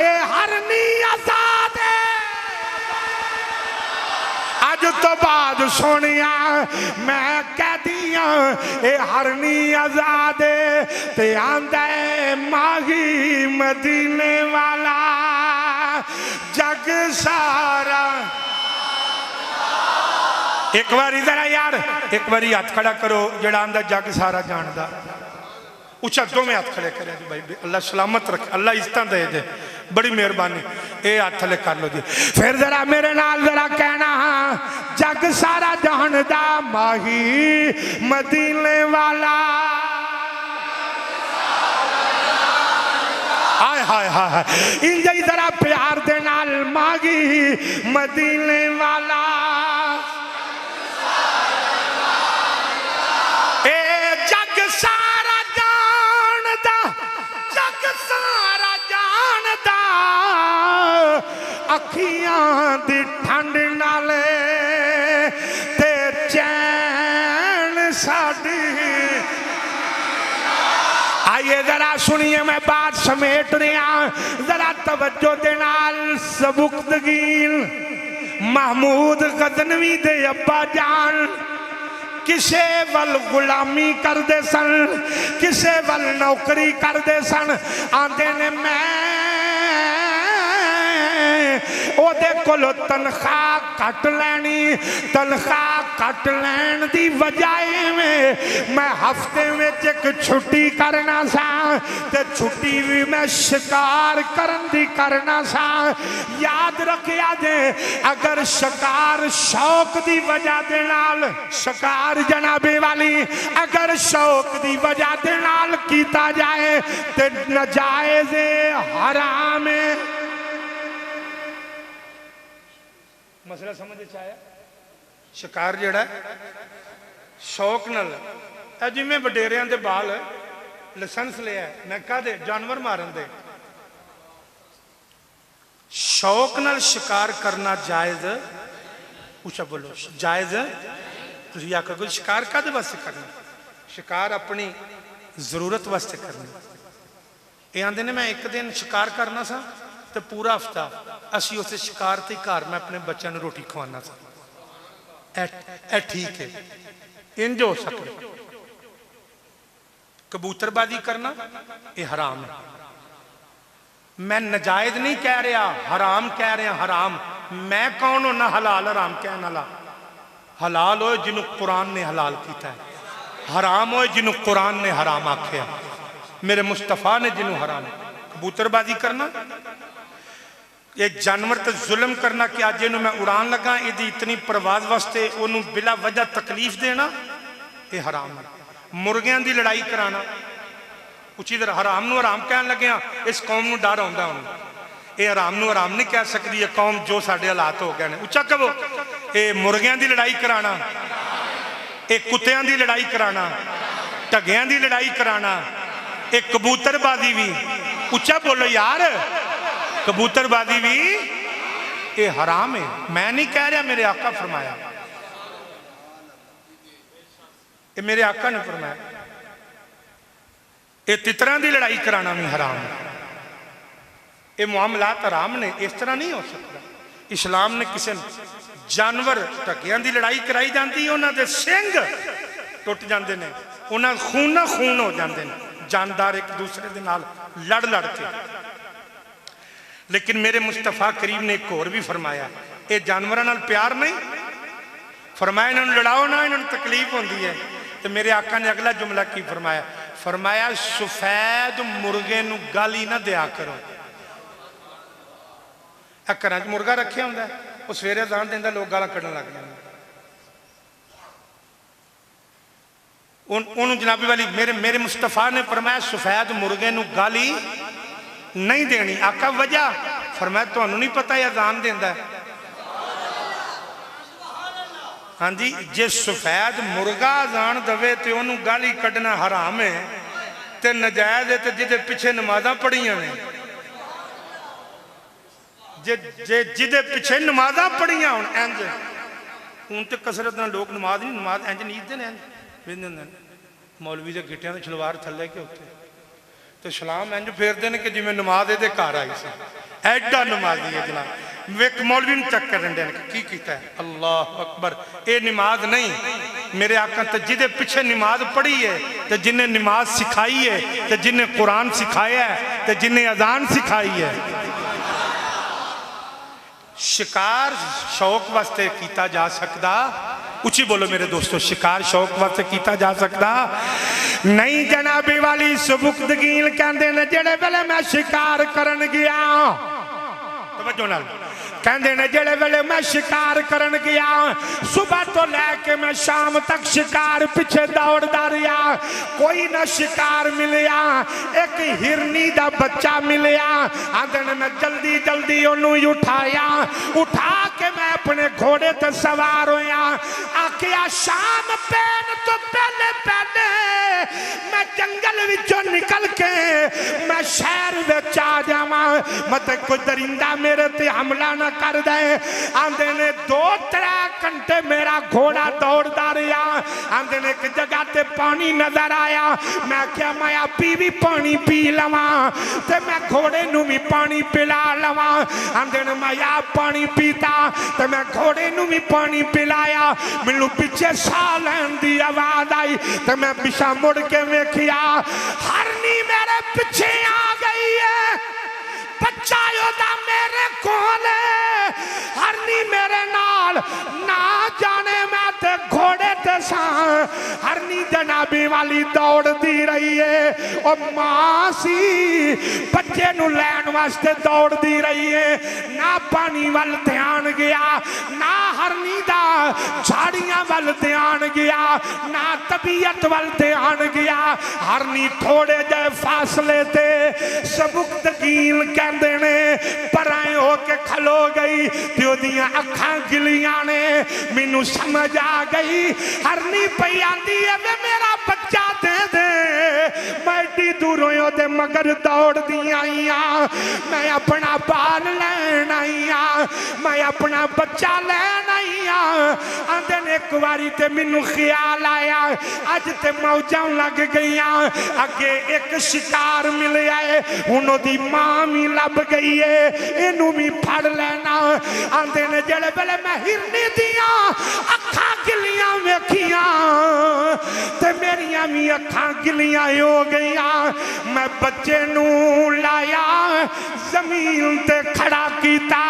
ए हरनी आजाद है। अज तो बाद सोनिया मैं कह दिया ए हरनी आजाद ते आंदा माही मदीने वाला जग सारा। एक बार इधर आ यार, एक बार हाथ खड़ा करो जड़ा आंदा जग सारा जानदा। उच्चा दो में हाथ खड़े करे भाई, अल्लाह सलामत रखे, अल्लाह इज्जत दे दे, बड़ी मेहरबानी। ये हाथ थले कर लो जी। फिर जरा मेरे नाल जरा कहना जग सारा जानदा माही मदीने वाला। हाय हाय हाय इंज जरा प्यार दे नाल माही मदीने वाला। ए जग सारा जानदा, जग सारा जानदा अखियां दी ठंड नाले ते चैन साडी। आइए जरा सुनिए मैं बात समेट रहा, जरा तवज्जो दे नाल। सबुक्तगीन महमूद गजनवी दे अब्बा जान किसे वल गुलामी करते सन, किसे वल नौकरी करते सन। आंदे ने मैं ओदे कोलों तनख्वाह कट लैनी, तनख्वाह कट लैन दी बजाय में मैं हफ्ते में एक छुट्टी करना सा, ते छुट्टी भी मैं शिकार करन दी करना सा। याद रखिया जे अगर शिकार शौक दी वजह दे नाल, शिकार जनाबे वाली अगर शौक दी वजह दे नाल कीता जाए ते नाजायज हराम है। मसला समझ आया? शिकार जड़ा शौक नाल, जिमें वडेरियां दे बाल लाइसेंस लिया मैं कहते जानवर मारन दे, शौक नाल शिकार करना जायज, उचा बोलो जायज। तुम आखोगे शिकार कादे वास्ते करना? शिकार अपनी जरूरत वास्ते करना। ये आंदे ने मैं एक दिन शिकार करना सा तो पूरा हफ्ता असी उस शिकार ते घर मैं अपने बच्चों को रोटी खवाना सा। ए ठीक है, इंज हो सके। कबूतरबाजी करना ये हराम है। मैं नजायज नहीं कह रहा, हराम कह रहा। हराम मैं कौन होना हलाल हराम कहने वाला? हलाल हो जिन्हों कुरान ने हलाल किया है, हराम हो जिन्हों कुरान ने हराम आख्या, मेरे मुस्तफा ने जिन्हों हराम। कबूतरबाजी करना ये जानवर तो जुल्म करना कि अज इन्हू मैं उड़ान लगा, यदि इतनी परवाज वास्ते उन्होंने बिला वजह तकलीफ देना, ये हराम है। मुर्गियां की लड़ाई कराना उची तरह हराम नू हराम कह लग्या, इस कौम नू डर आउंदा हुण। ये हराम नू हराम नहीं कह सकती ये कौम जो साडे हालात हो गए हैं। उच्चा कहो, ये मुर्गियां की लड़ाई कराना, ये कुत्तियां की लड़ाई कराना, ढगियां की लड़ाई कराना, एक कबूतरबाजी भी। उच्चा बोलो यार, कबूतरबाजी भी ये हराम है। मैं नहीं कह रहा, मेरे आका फरमाया, ये मेरे आका ने फरमाया। ये तितरां की लड़ाई कराना भी हराम है। ये मामलात हराम ने, इस तरह नहीं हो सकता। इस्लाम ने किसी जानवर ढगियां की लड़ाई कराई जाती, उन्होंने सिंग टुट जाते हैं, उन्होंने खून ना खून हो जाते हैं, जानदार एक दूसरे के नाल लड़ लड़ के। लेकिन मेरे मुस्तफा करीम ने एक होर भी फरमाया, ये जानवरों नाल प्यार नहीं, फरमाया इन्होंने लड़ाओ ना, इन्होंने तकलीफ होती है। तो मेरे आका ने अगला जुमला की फरमाया, फरमाया सफेद मुर्गे नू गाली ना दिया करो। घर च मुर्गा रखे होंगे, वो सवेरे अजान देंदा, लोग गालां कढ़न लग जाते। उन्होंने जनाबी वाली मेरे मुस्तफा ने फरमाया सफेद मुर्गे नू गाली नहीं देनी। आका वजह? फरमाया तुहानू नहीं पता यह अजान देंदा है। हाँ जी, जे सफेद मुर्गा अजान दवे तो उन्होंने गाली कढ़ना हराम है, तो नजायज है। तो जिदे पिछे नमाजा पढ़िया ने, जिदे पिछे नमाजा पढ़िया हूँ इंज, हूँ तो कसरत ना लोग नमाज नहीं, नमाज इंज नीचते हैं, इंज मौलवी के गिटिया के शलवार थले के उत्ते, तो सलाम इंज फेरते हैं कि जिमें नमाज ये घर आई सी। एडा नमाजी है जनाब। एक मौलवी चेक कर रहे हैं की किया है। अल्लाह अकबर, ये नमाज नहीं। मेरे आका तो जिदे पिछे नमाज पढ़ी है, तो जिन्हें नमाज सिखाई है, तो जिन्हें कुरान सिखाया है, तो जिन्हें अजान सिखाई है। शिकार शौक वास्ते किया जा सकता, उची बोलो मेरे दोस्तों, शिकार शौक वास्ते किया जा सकता नहीं। जनाबी वाली सुबुकदगील कहते हैं, जेड़े वेले मैं शिकार करन गया, तवज्जो नाल कहते हैं, जेड़े वेले मैं शिकार करन गया, सुबह तो लैके मैं शाम तक शिकार पिछे दौड़दा रहा, कोई ना शिकार मिलिया। एक हिरनी दा बच्चा मिलिया, आंदे ने मैं जल्दी जल्दी ओनू उठाया, उठा के मैं अपने घोड़े ते सवार होया। आखिया शाम पैन तो पहले पहले मैं जंगल विचों निकल के मैं शहर विच आ जावा, मत कोई दरिंदा मेरे ते हमला ना कर दे। आंदे ने 2-3 घंटे मेरा घोड़ा दौड़दा रहा। आंदे ने एक जगह ते पानी नजर आया, मैं क्या मैं आपी भी पानी पी लवा, ते मैं घोड़े नू भी पानी पिला लवा। आंदे ने मैं आप पानी पीता, ते मैं घोड़े नू भी पानी पिलाया। मैनू पिछे साह लैन दी आवाज आई, ते मैं पिछा मुड़ के वेखिया, हरनी मेरे पिछे आ गई है। बच्चा ओदा मेरे कोल हरनी मेरे नाल ना जाने मैं ते घोड़े ते सा हरनी जनाबी वाली दौड़दी रही है ओ मां सी बच्चे नु लैन वास्ते दौड़दी रही है ना पानी वाल ध्यान गया ना हरनी दा झाड़ियां वाल ध्यान गया ना तबीयत वाल ध्यान गया हरनी थोड़े जे फासले ते सबुकतगीन कहंदे ने पराए हो के खलो गई ते ओदियां अखां गिलियां ने मैनू समझ आ गई हरनी पई आंदी है वे मेरा बच्चा दे दे मैं एडी दूरों ओदे मगर दौड़दी आई हां मैं अपना बाल लैन आई हां मैं अपना बच्चा लैन आई हां आंदे ने एक बारी ते मैनू ख्याल आया अज ते मौजां लग गईयां अगे एक शिकार मिलिया है हुण ओदी मां भी लभ गई है इनू भी फड़ लेना आंदे ने जेड़े वेले मैं हिरनी दियां अखां गिलियां वेखियां ते मेरियां भी अखां गिलियां हो गईयां मैं बच्चे नू लाया जमीन ते खड़ा कीता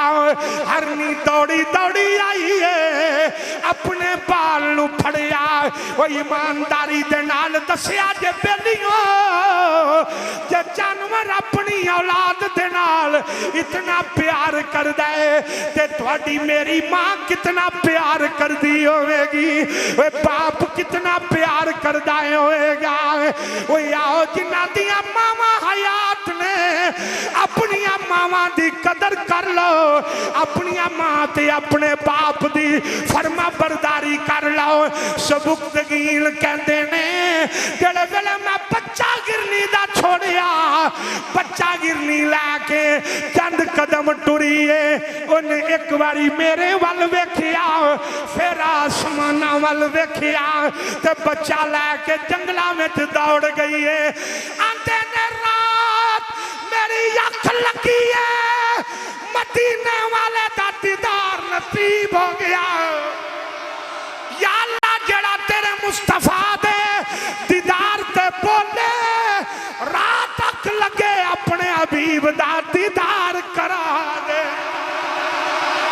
हरनी दौड़ी दौड़ी आई है अपने बाल नू फड़िया ओ ईमानदारी दे नाल दसिया जे बेलियो जे जानवर अपनी औलाद दे नाल इतना प्यार करदा है ते तुहाडी मेरी मां कितना प्यार करदी होवेगी ओए बाप कितना प्यार करदा होएगा ओ आओ जिन्हां दियां मावां हयात ने अपनी मावां दी कदर कर लो अपनी मां ते अपने बाप दी फरमा बरदारी कर लो सबुकतगीन कहंदे ने जेड़े वेले मैं बच्चा गिरनी दा छोड़िया बच्चा गिरनी लैके चंद कदम टुरीए उन्हें एक बारी मेरे वल वेखिया फिर आसमाना वल वेखिया ते बच्चा लैके जंगलों में दौड़ गई है आंदे ने रात मेरी अख लगी है मदीने वाले दा दीदार नसीब हो गया या अल्लाह जड़ा तेरे मुस्तफा दे दीदार ते बोले रात तक लगे अपने हबीब दा दीदार करा दे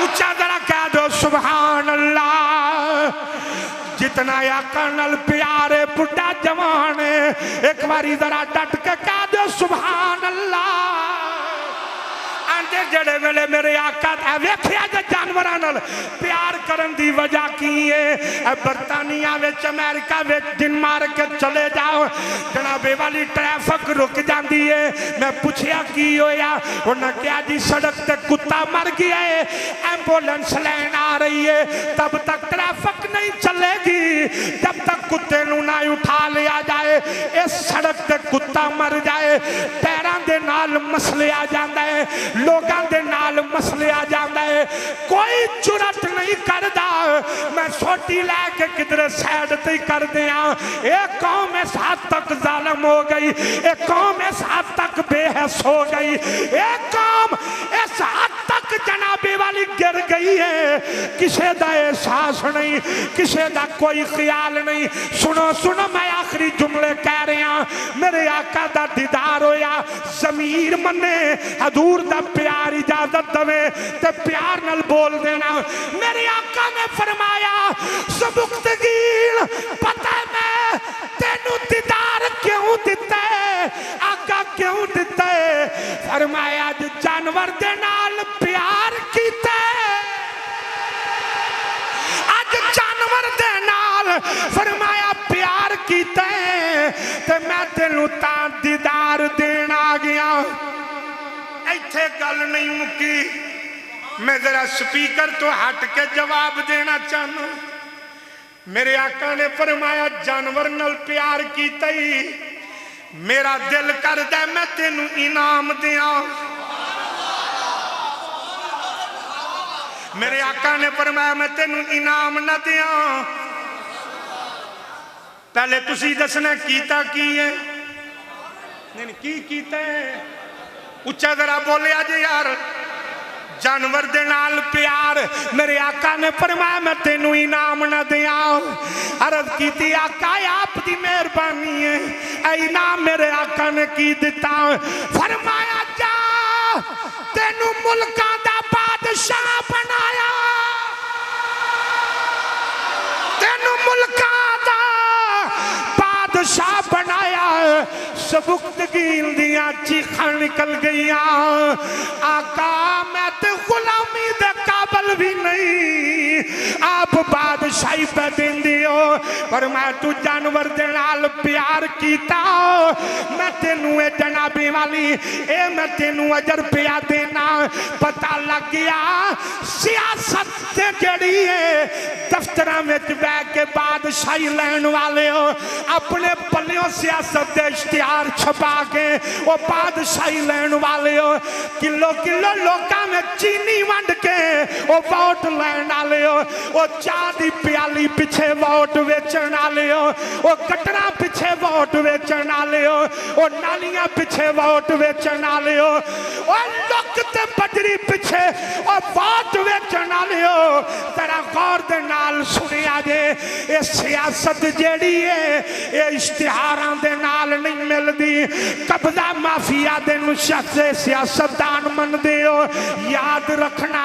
उच्चा जरा कह दो सुभान अल्लाह जितना आका नाल प्यारे बुढ़ा जवान एक बारी जरा डट के कह दो सुभान अल्लाह आंदे जड़े वेले मेरे आका वेखिया जे जानवरां नाल प्यार करन दी वजह की है बरतानिया विच अमेरिका विच डेनमार्क चले जाओ जनाबे वाली ट्रैफिक रुक जाती है मैं पूछया की होया उन्हें कहा जी सड़क ते कुत्ता मर गया है एंबुलेंस लैन आ रही है तब तक ट्रैफिक नहीं चलेगी जब तक कुत्ते नू ना उठा लिया जाए इस सड़क ते कुत्ता मर जाए पैरां दे नाल मसलिया जाता है लोगों के नाल मसलिया जाता है कोई जुरत नहीं करता मैं छोटी लैके किधरे सैड ते कर दिया एक कौम इस हद तक जालिम हो गई एक कौम इस हद तक बेहस हो गई एक कौम इस हद तक जनाबे वाली गिर गई है किसी का एहसास नहीं किसी का कोई ख्याल नहीं सुनो सुनो मैं आखिरी जुमले कह रहा मेरे आका दा दीदार होया जमीर मने हजूर दा प्यार इजाजत दवे ते प्यार नाल बोल देना मेरे आका ने फरमाया सबुकतगीन पता मैं तेनू दीदार क्यों दिता है आका क्यों दिता है फरमाया जानवर दे नाल प्यार कीता अज जानवर दे नाल फरमाया प्यार कीता ते मैं तेनू तां दीदार देण आ गया इत्थे गल नहीं मुकी मैं जरा स्पीकर तो हट के जवाब देना चाहना मेरे आका ने फरमाया जानवर नाल प्यार कीता ही मेरा दिल करदा मैं तेनू इनाम दिया मेरे आका ने फरमाया मैं तेनू इनाम ना दिया पहले तुसी दसना कीता की है नहीं की कीता है उच्चा जरा बोलिया जी यार जानवर दे नाल प्यार मेरे आका ने फरमाया मैं तेनू इनाम ना दिया अर्ज की आका आप दी मेहरबानी है इनाम मेरे आका ने की दिता फरमाया जा ते तेनू मुल्कां दा बादशाह बनाया, तेनू मुल्कां दा बादशाह बनाया। सबुकदगील दियां चीखां निकल गईयां, आका मैं ते गुलामी दे काबल भी नहीं, आप बादशाही पे देंदे हो, पर मैं तू जानवर दे नाल प्यार कीता, मैं तेनू ए जनाबे वाली ए मैं तेनू अजर पिया देना। पता लग गया सियासत ते जड़ी है दफ्तरां विच बैठ के बादशाही लैण वाले हो, अपने पल्लियों सियासत दे इश्तिहार छपा के वो बादशाही लैण वाले हो, किलो किलो लोकां में चीनी वंड के वो वोट लैण वाले हो, वो चाह दी प्याली पिछे वोट वेचण वाले हो, वो कटरा पिछे वोट वेचण वाले हो, वो नालियां पिछे वोट वेचण वाले हो, वो लुक ते बजरी पिछे वो वोट वेचण वाले हो। तेरा गौर दे नाल सुनिया जे ये सियासत जेड़ी है ये इश्तिहारां दे नाल नहीं मिलदी, कब्जा माफिया दे नुशे सियासतदान मनदे हो। याद रखना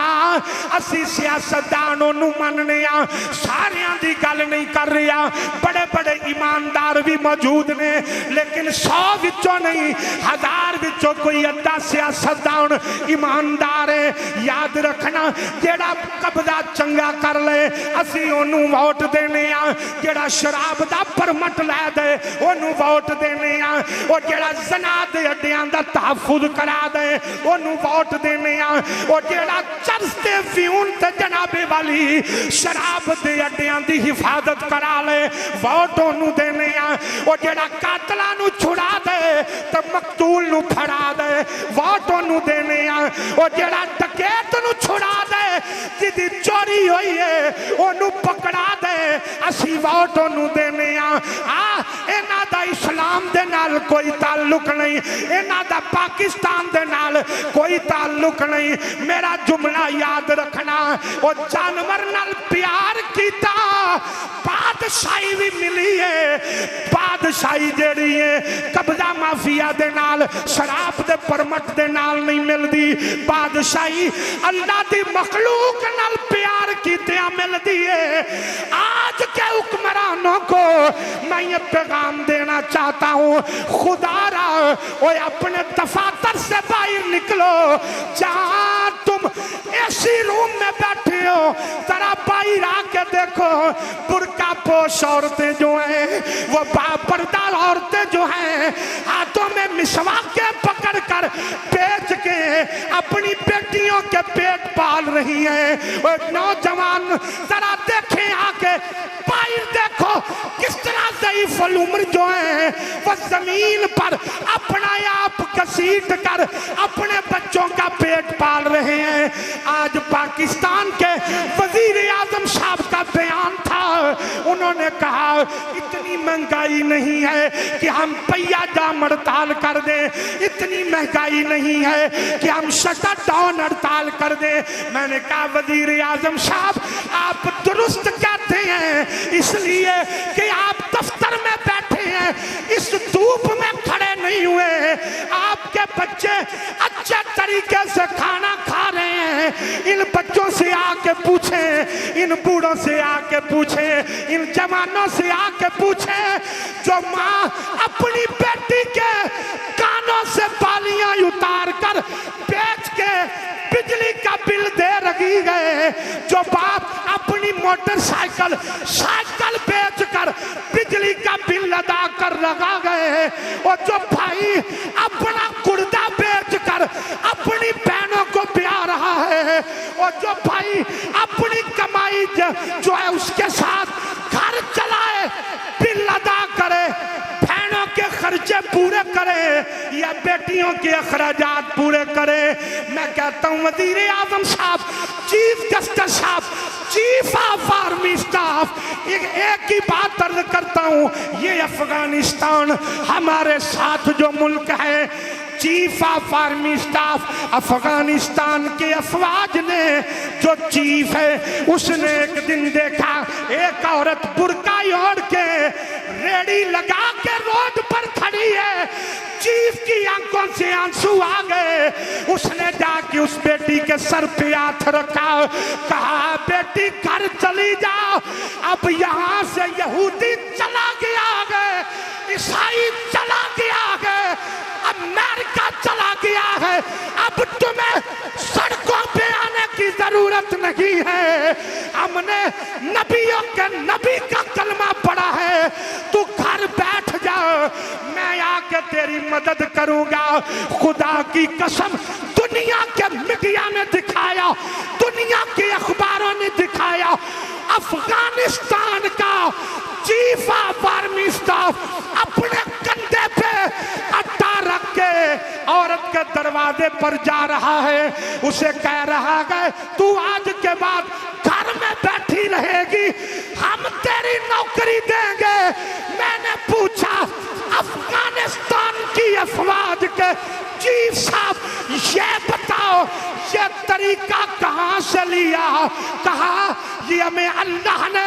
असी सियासतदान ओनू मनने आ, सारियां दी गल नहीं कर रहा, बड़े बड़े ईमानदार भी मौजूद ने, लेकिन 100 विचों नहीं 1000 विचों कोई अद्धा सियासतदान ईमानदार है। याद रखना जेड़ा कब्जा चंगा कर ले असी ओनू वोट देने आ, जेड़ा शराब दा परमट लै दे ओनू वोट देने आ, और जेड़ा जना दे अड्डियां दा तहफुज करा दे ओनू वोट देने आ, और जेड़ा चर्च ते फ्यून ते जनाबे वाली शराब दे अड्डियां दी हिफाजत करा ले वोट ओनू देने आ, और जेड़ा कातलां नू छुड़ा दे ते मकतूल नू फड़ा दे वोट ओनू देने आ, और जेड़ा डकैत नू छुड़ा दे जिदी चोरी होई है ओनू पकड़ा दे असी वोट ओनू देने आ। इन्हां दा इस्लाम दे नाल कोई ताल्लुक नहीं, इन्हां दा पाकिस्तान दे नाल कोई ताल्लुक नहीं। मेरा जुमला याद रखना, वो जानवर नाल प्यार कीता बादशाही भी मिली है, बादशाही जेड़ी है कब्जा माफिया दे नाल शराब दे परमट दे नाल नहीं मिलदी, बादशाही अल्लाह दी मखलूक नाल प्यार कीतिया मिलदी है। आज के हुक्मरानों को मैं ये पैगाम देना चाहता हूँ, खुदारा वो अपने दफातर से बाहर निकलो, जहाँ तुम ऐसी रूम में बैठे हो जरा बाहर आके देखो, बुर्का पोश औरतें जो हैं वो बापर्दा औरतें जो हैं हाथों में मिसवाके पकड़ कर बेच के अपनी बेटियों के पेट पाल रही हैं। वो नौजवान जरा देखें आके बाहर देखो किस तरह ज़ईफ़ उम्र जो है वो जमीन पर अपना आप घसीट कर अपने बच्चों का पेट पाल रहे हैं। आज पाकिस्तान के वजीर आजम साहब का बयान था, उन्होंने कहा इतनी महंगाई नहीं है कि हम पहिया जाम हड़ताल कर दें, इतनी महंगाई नहीं है कि हम शटर डाउन हड़ताल कर दें। मैंने कहा वजीर आजम साहब आप दुरुस्त कहते हैं इसलिए कि आप दफ्तर में बैठे हैं, इस धूप में खड़े नहीं हुए, आपके बच्चे अच्छे तरीके से खाना खा रहे हैं। इन बच्चों से आके पूछे, इन बूढ़ों से आके पूछे, इन जवानों से आके पूछे जो माँ अपनी बेटी के कानों से बालियां उतार कर बेच के बिजली का बिल दे रही गए, जो बाप अपनी मोटरसाइकिल साइकिल बेच कर बिजली का बिल अदा कर लगा गए, और जो भाई अपना कुर्ता बेच कर अपनी बहनों को ब्याह रहा है, और जो भाई अपनी कमाई जो है उसके साथ घर चलाए, बिल अदा करे, बहनों के खर्चे पूरे करे या बेटियों के अखराजात पूरे करे। मैं कहता हूँ वजीर आजम साहब, चीफ जस्टिस साहब, चीफ ऑफ आर्मी स्टाफ, एक ही बात अर्ज करता हूँ, ये अफगानिस्तान हमारे साथ जो मुल्क है, chief of army staff Afghanistan के अफवाज ने जो चीफ है उसने एक दिन देखा एक औरत बुर्का ओढ़ के रेड़ी लगा के रोड पर खड़ी है, चीफ की आंखों आंखों से आंसू आ गए। उसने जाके उस बेटी के सर पे हाथ रखा, कहा बेटी घर चली जाओ, अब यहाँ से यहूदी चला गया है, ईसाई चला गया है, अमेरिका चला गया है, अब तुम्हें सड़कों पे आने की जरूरत नहीं है। हमने नबियों के नबी का कलमा पढ़ा है, तू घर बैठ जा, मैं आके तेरी मदद करूंगा। खुदा की कसम, दुनिया के मीडिया ने दिखाया, दुनिया के अखबारों ने दिखाया, अफगानिस्तान का चीफ ऑफ आर्मी स्टाफ अपने कंधे पे अट्टा रख के औरत के दरवाजे पर जा रहा है, उसे कह रहा है तू आज के बाद घर में बैठी रहेगी, हम तेरी नौकरी देंगे। मैंने पूछा अफगानिस्तान की अफवाज के चीफ साहब, ये बताओ ये तरीका कहां से लिया? कहा ये हमें अल्लाह ने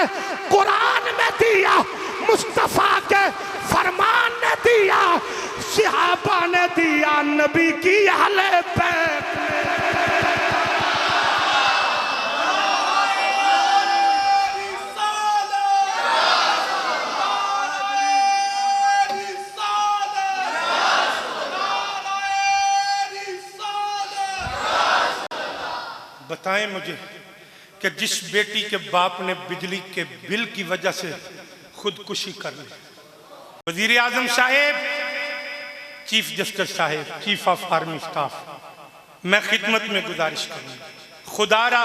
कुरान में दिया, मुस्तफा के फरमान ने दिया, सहाबा ने दिया, नबी की अहले बैत ने। बताएं मुझे कि जिस बेटी के बाप ने बिजली के बिल की वजह से खुदकुशी कर ली, वजीर आजम साहेब, चीफ जस्टिस साहेब, चीफ ऑफ आर्मी स्टाफ, मैं खिदमत में गुजारिश करूंगा, खुदारा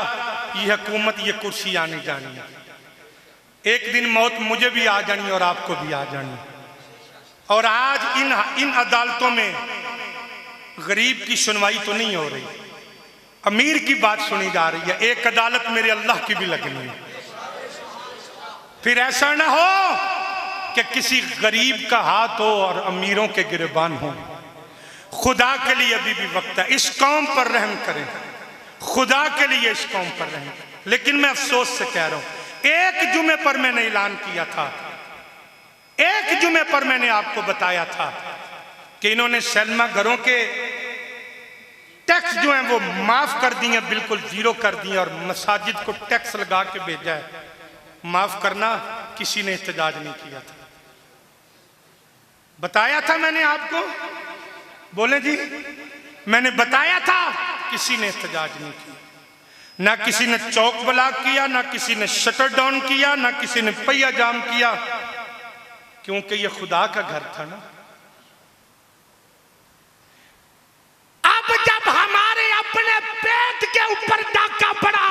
ये हुकूमत, ये कुर्सी आने जानी है, एक दिन मौत मुझे भी आ जानी और आपको भी आ जानी। और आज इन अदालतों में गरीब की सुनवाई तो नहीं हो रही, अमीर की बात सुनी जा रही है। एक अदालत मेरे अल्लाह की भी लगनी है। फिर ऐसा ना हो कि किसी गरीब का हाथ हो और अमीरों के गिरबान हो। खुदा के लिए अभी भी वक्त है, इस कौम पर रहम करें, खुदा के लिए इस कौम पर रहम करें। लेकिन मैं अफसोस से कह रहा हूं, एक जुमे पर मैंने ऐलान किया था, एक जुमे पर मैंने आपको बताया था कि इन्होंने सैलमा घरों के टैक्स जो है वो माफ कर दिए, बिल्कुल जीरो कर दिए, और मसाजिद को टैक्स लगा के भेजा है। माफ करना, किसी ने एहतजाज नहीं किया था। बताया था मैंने आपको, बोले जी, मैंने बताया था, किसी ने एहतजाज नहीं किया। ना किसी ने चौक ब्लॉक किया, ना किसी ने शटर डाउन किया, ना किसी ने पहिया जाम किया, क्योंकि ये खुदा का घर था ना। अब जब हमारे अपने पेट के ऊपर डाका पड़ा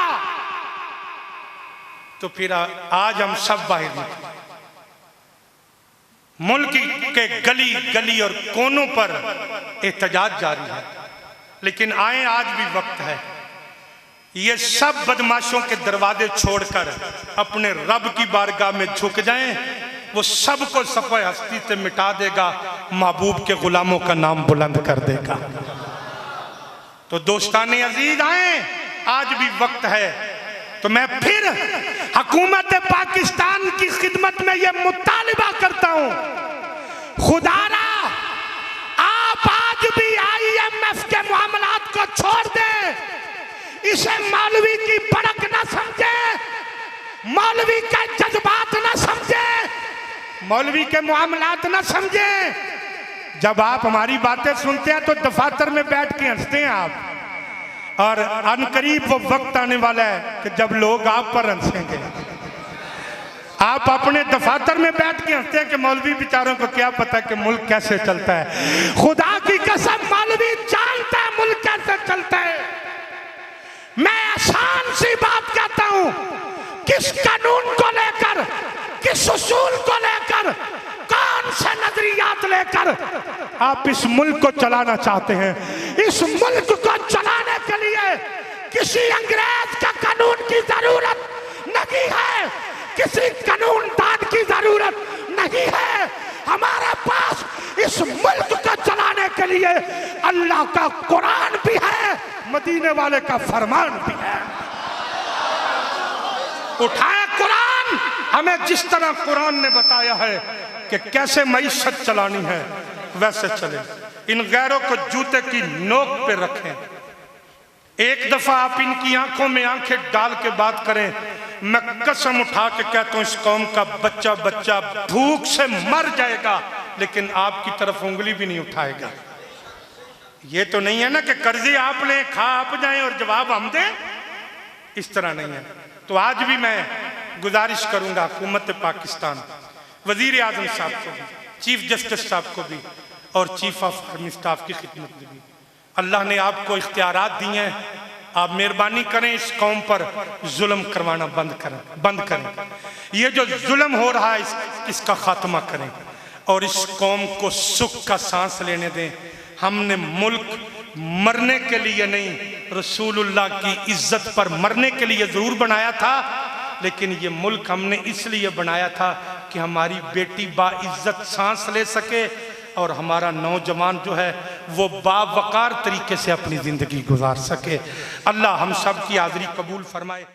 तो फिर आज हम सब बाहर निकले। मुल्क के गली गली और कोनों पर एहतजाज जारी है, लेकिन आए, आज भी वक्त है। ये सब बदमाशों के दरवाजे छोड़कर अपने रब की बारगाह में झुक जाएं, वो सबको सफ़े हस्ती से मिटा देगा, महबूब के गुलामों का नाम बुलंद कर देगा। तो दोस्ताने अजीज आए, आज भी वक्त है। तो मैं फिर हुकूमत पाकिस्तान की खिदमत में यह मुतालिबा करता हूं, खुदारा आप आज भी IMF के मामलात को छोड़ दें, इसे मौलवी की भड़क न समझे, मौलवी का जज्बात न समझे, मौलवी के मामलात न समझे। जब आप हमारी बातें सुनते हैं तो दफातर में बैठ के हंसते हैं आप, और अनकरीब वो वक्त आने वाला है कि जब लोग आप पर हंसेंगे। आप अपने दफातर में बैठ के हंसते हैं कि मौलवी बेचारों को क्या पता कि मुल्क कैसे चलता है। खुदा की कसम, मौलवी जानता है मुल्क कैसे चलता है। मैं आसान सी बात कहता हूं, किस कानून को लेकर, किस उसूल को लेकर, कौन से नजरियात लेकर आप इस मुल्क को चलाना चाहते हैं। इस मुल्क को चलाने के लिए किसी अंग्रेज का कानून की जरूरत नहीं है, किसी कानून दान की जरूरत नहीं है। हमारे पास इस मुल्क को चलाने के लिए अल्लाह का कुरान भी है, मदीने वाले का फरमान भी है। उठाए कुरान, हमें जिस तरह कुरान ने बताया है कि कैसे मईशत चलानी है वैसे चले। इन गैरों को जूते की नोक पे रखें। एक दफा आप इनकी आंखों में आंखें डाल के बात करें, मैं कसम उठा के कहता हूं इस कौम का बच्चा बच्चा भूख से मर जाएगा लेकिन आपकी तरफ उंगली भी नहीं उठाएगा। ये तो नहीं है ना कि कर्जे आप लें, खा आप जाएं और जवाब हम दें, इस तरह नहीं है। तो आज भी मैं गुजारिश करूंगा हुकूमत पाकिस्तान, वजीर आजम साहब को भी, चीफ जस्टिस साहब को भी और चीफ ऑफ आर्मी स्टाफ की खिदमत में भी, अल्लाह ने आपको इख्तियारात दिए हैं, आप मेहरबानी करें इस कौम पर जुल्म करवाना बंद करें। ये जो जुल्म हो रहा है इसका खात्मा करें और इस कौम को सुख का सांस लेने दें। हमने मुल्क मरने के लिए नहीं, रसूलुल्लाह की इज्जत पर मरने के लिए जरूर बनाया था, लेकिन ये मुल्क हमने इसलिए बनाया था कि हमारी बेटी बाइज्जत सांस ले सके और हमारा नौजवान जो है वो बावकार तरीके से अपनी ज़िंदगी गुजार सके। अल्लाह हम सब की हाज़िरी कबूल फरमाए।